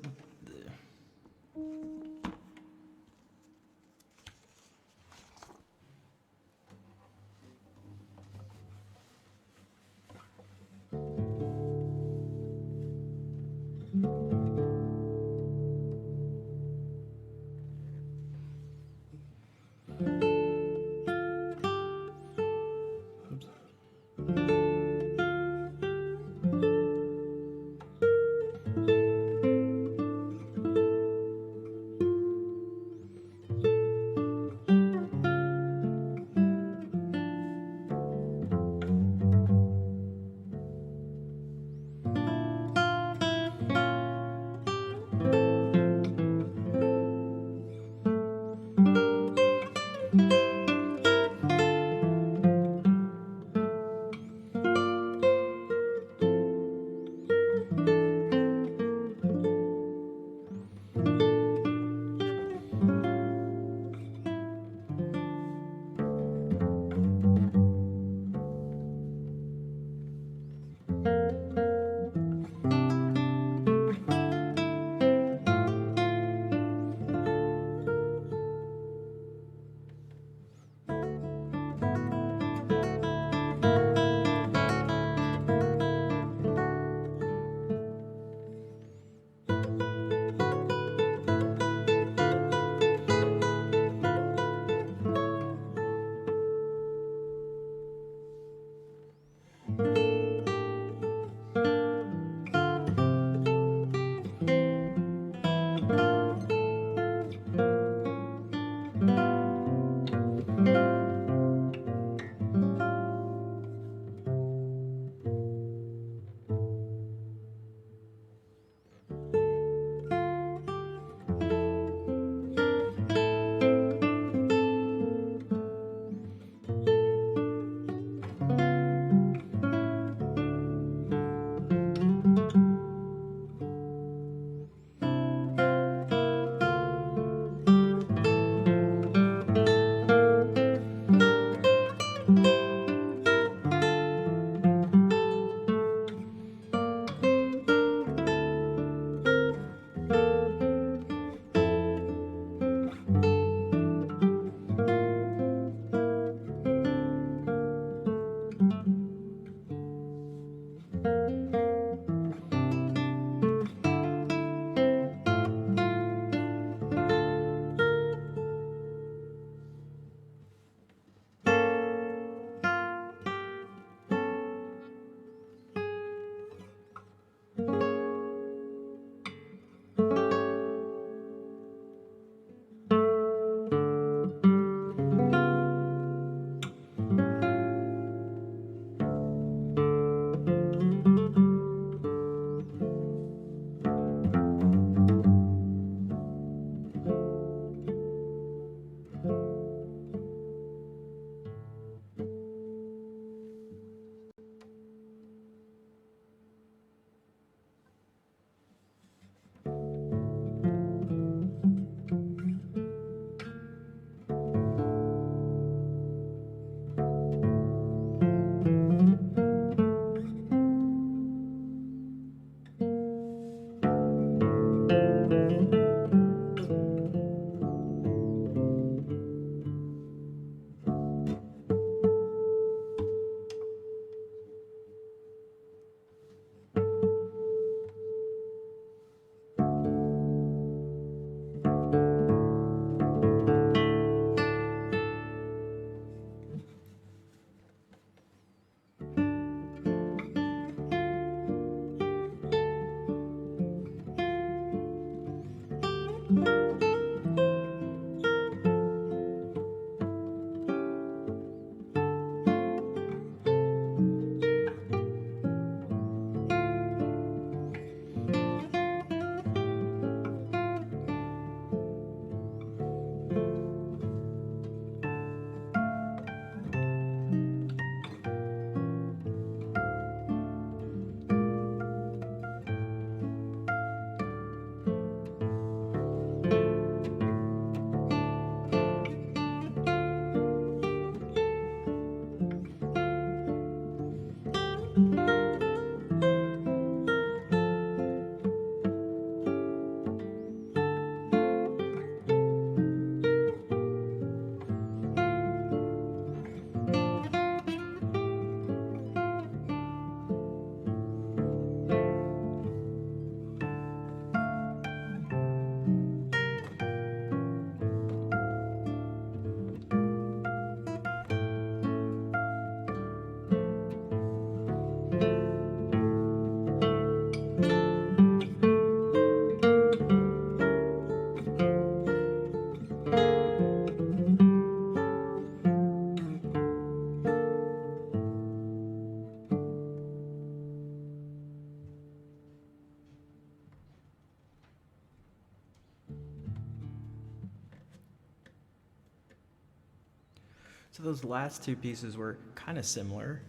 Speaker 1: So those last two pieces were kind of similar,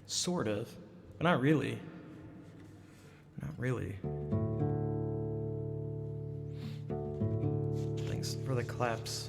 Speaker 1: sort of, but not really. Not really. Thanks for the claps.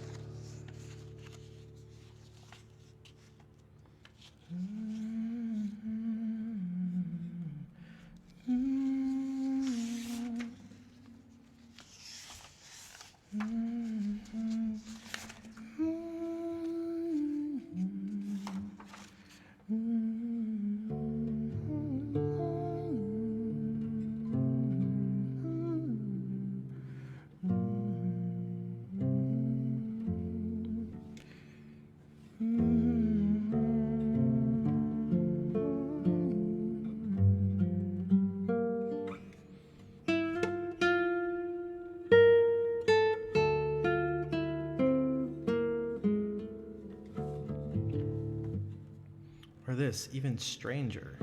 Speaker 1: Or this, even stranger.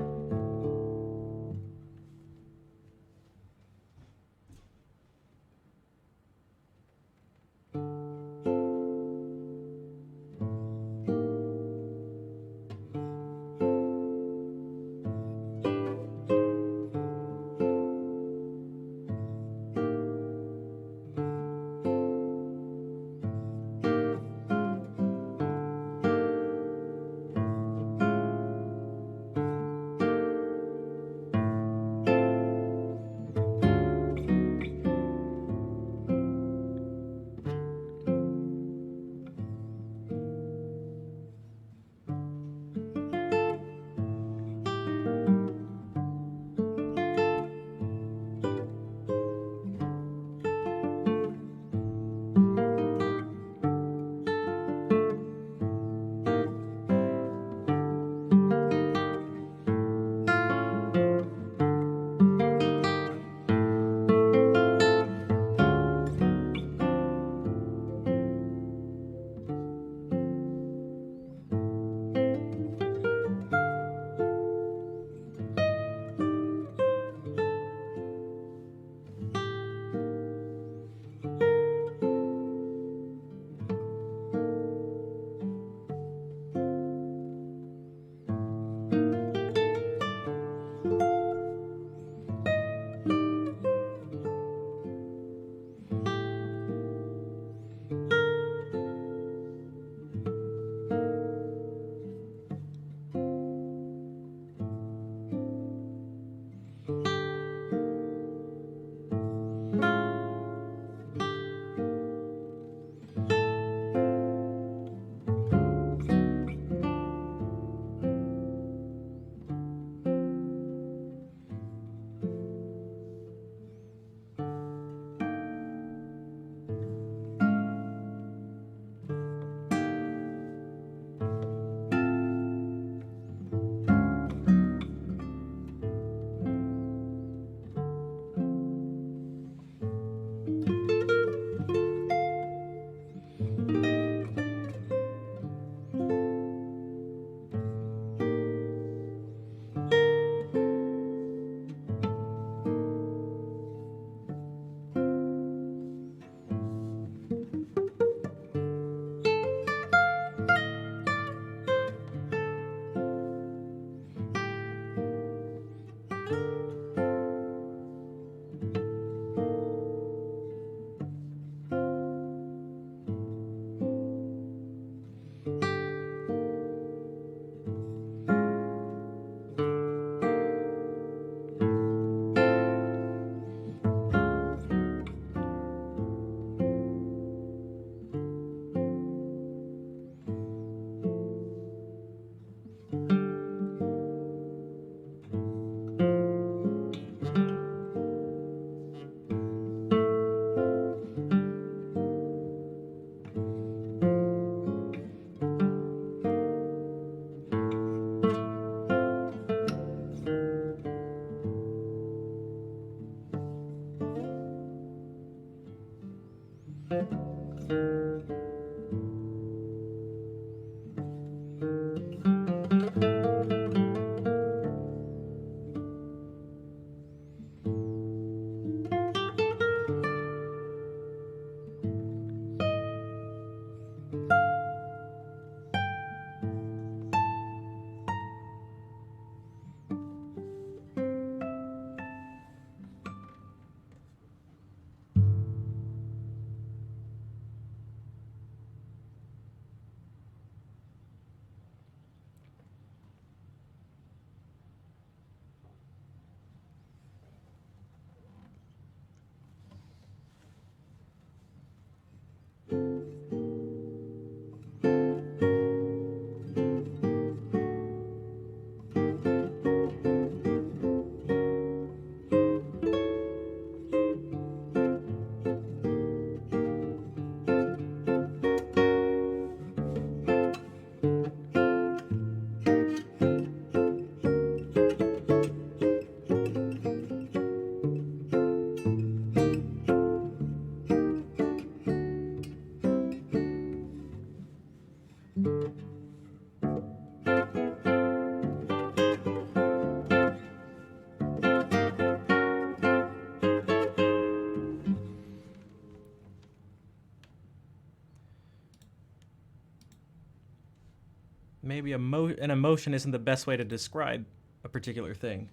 Speaker 1: maybe an emotion isn't the best way to describe a particular thing.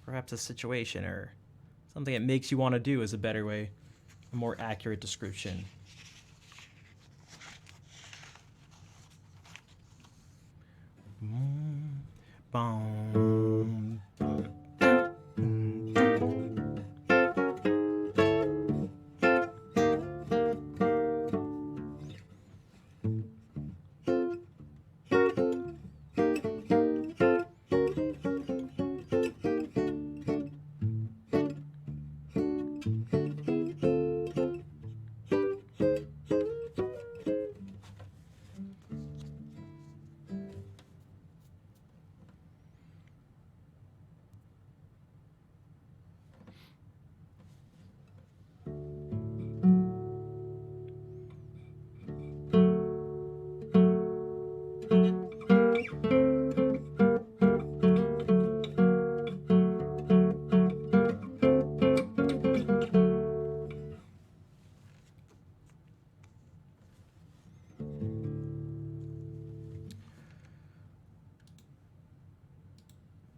Speaker 1: Perhaps a situation or something it makes you want to do is a better way, a more accurate description. Boom.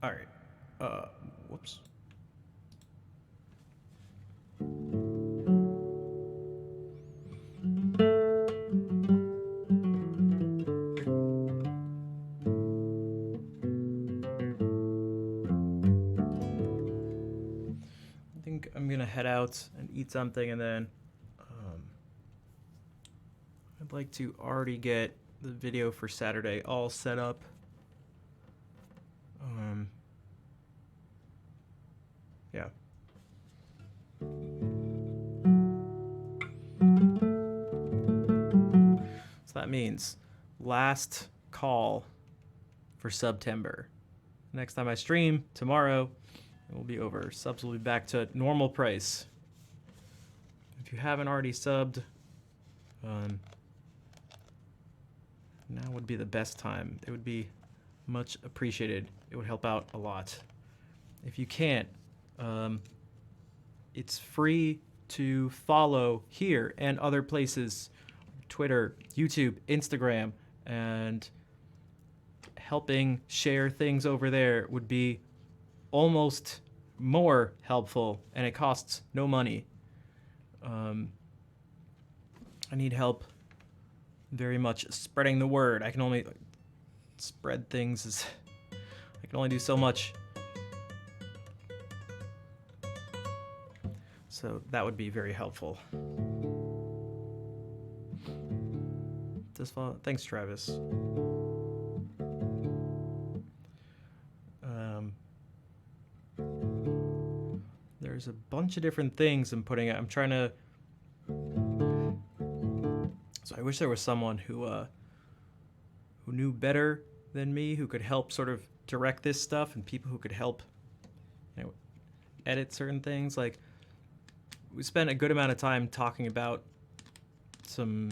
Speaker 1: All right. Whoops. I think I'm gonna head out and eat something, and then I'd like to already get the video for Saturday all set up. Yeah. So that means last call for September. Next time I stream, tomorrow, it will be over. Subs will be back to normal price. If you haven't already subbed, now would be the best time. It would be much appreciated. It would help out a lot. If you can't, it's free to follow here and other places, Twitter, YouTube, Instagram, and helping share things over there would be almost more helpful, and it costs no money. I need help very much spreading the word. I can only spread things I can only do so much. So that would be very helpful. Thanks, Travis. There's a bunch of different things I'm putting out. I'm trying to. So I wish there was someone who knew better than me, who could help sort of direct this stuff, and people who could help, edit certain things. Like, we spent a good amount of time talking about some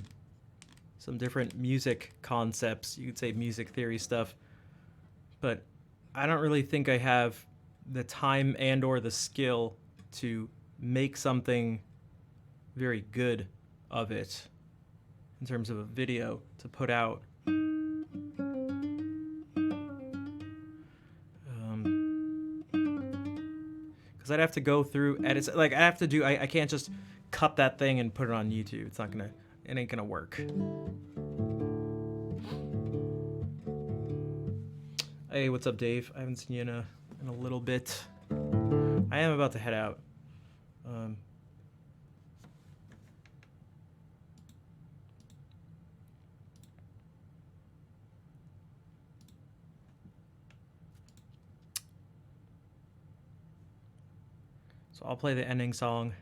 Speaker 1: different music concepts. You could say music theory stuff, but I don't really think I have the time and or the skill to make something very good of it in terms of a video to put out. Because I'd have to go through edits. Like, I can't just cut that thing and put it on YouTube. It ain't gonna work. Hey, what's up, Dave? I haven't seen you in a little bit. I am about to head out. So I'll play the ending song.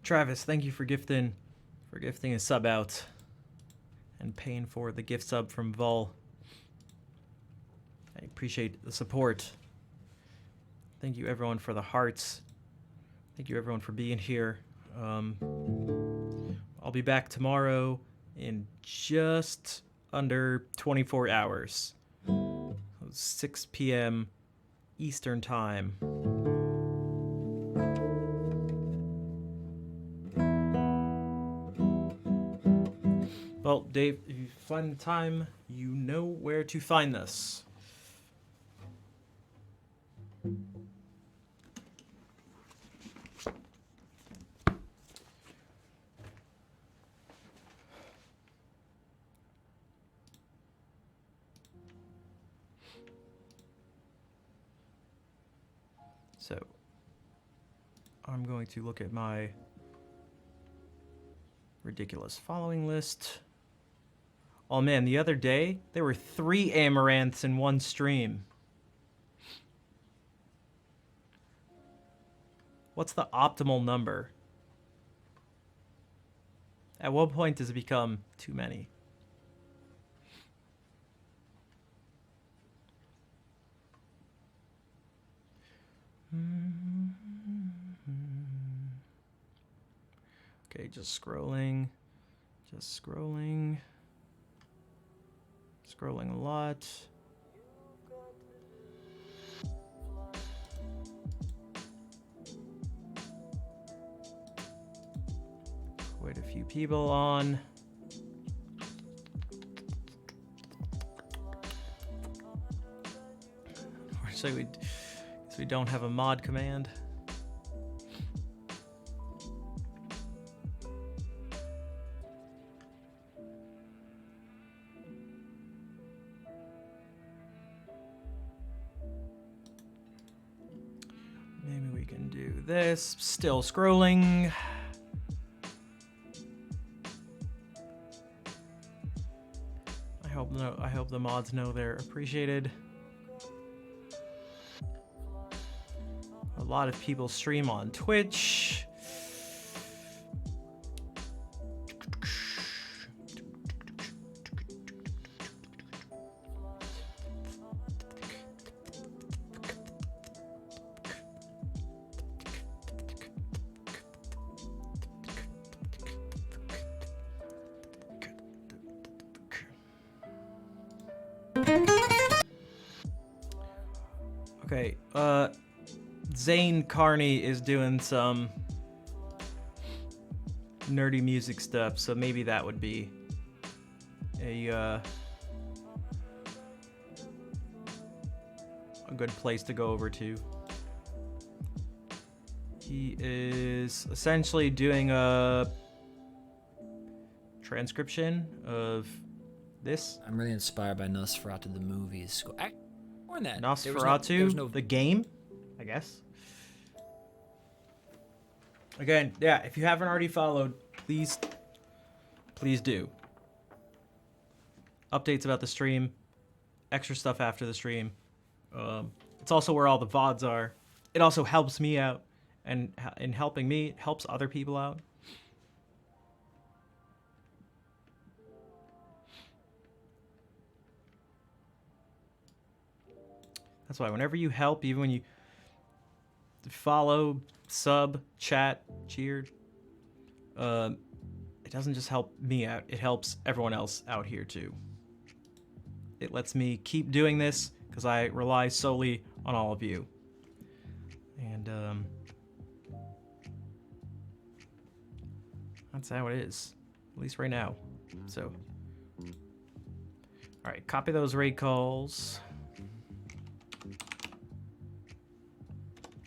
Speaker 1: Travis, thank you for gifting a sub out and paying for the gift sub from Vol. I appreciate the support. Thank you everyone for the hearts. Thank you everyone for being here. I'll be back tomorrow in just under 24 hours. 6 p.m. Eastern Time. Well, Dave, if you find the time, you know where to find us. So, I'm going to look at my ridiculous following list. Oh man, the other day, there were 3 Amaranths in one stream. What's the optimal number? At what point does it become too many? Okay, just scrolling. Scrolling a lot. Quite a few people on. Unfortunately, we don't have a mod command. Maybe we can do this. Still scrolling. I hope the mods know they're appreciated. A lot of people stream on Twitch. Okay, Zane Carney is doing some nerdy music stuff, so maybe that would be a good place to go over to. He is essentially doing a transcription of this.
Speaker 2: I'm really inspired by Nosferatu the movies. More than that.
Speaker 1: Nosferatu, the game, I guess. Again, yeah, if you haven't already followed, please do. Updates about the stream, extra stuff after the stream. It's also where all the VODs are. It also helps me out, and in helping me, it helps other people out. That's why whenever you help, even when you follow, sub, chat, cheered, it doesn't just help me out, it helps everyone else out here too. It lets me keep doing this because I rely solely on all of you. And that's how it is, at least right now. So, all right, copy those raid calls.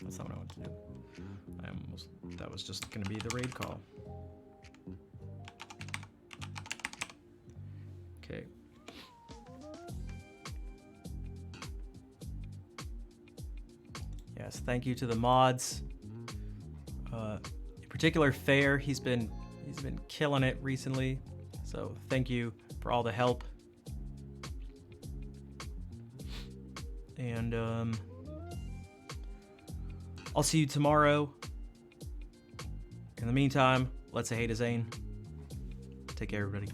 Speaker 1: That's not what I want to do. That was just going to be the raid call. Okay. Yes, thank you to the mods. In particular, Fair, he's been killing it recently. So thank you for all the help. And I'll see you tomorrow. In the meantime, let's say hey to Zane. Take care, everybody.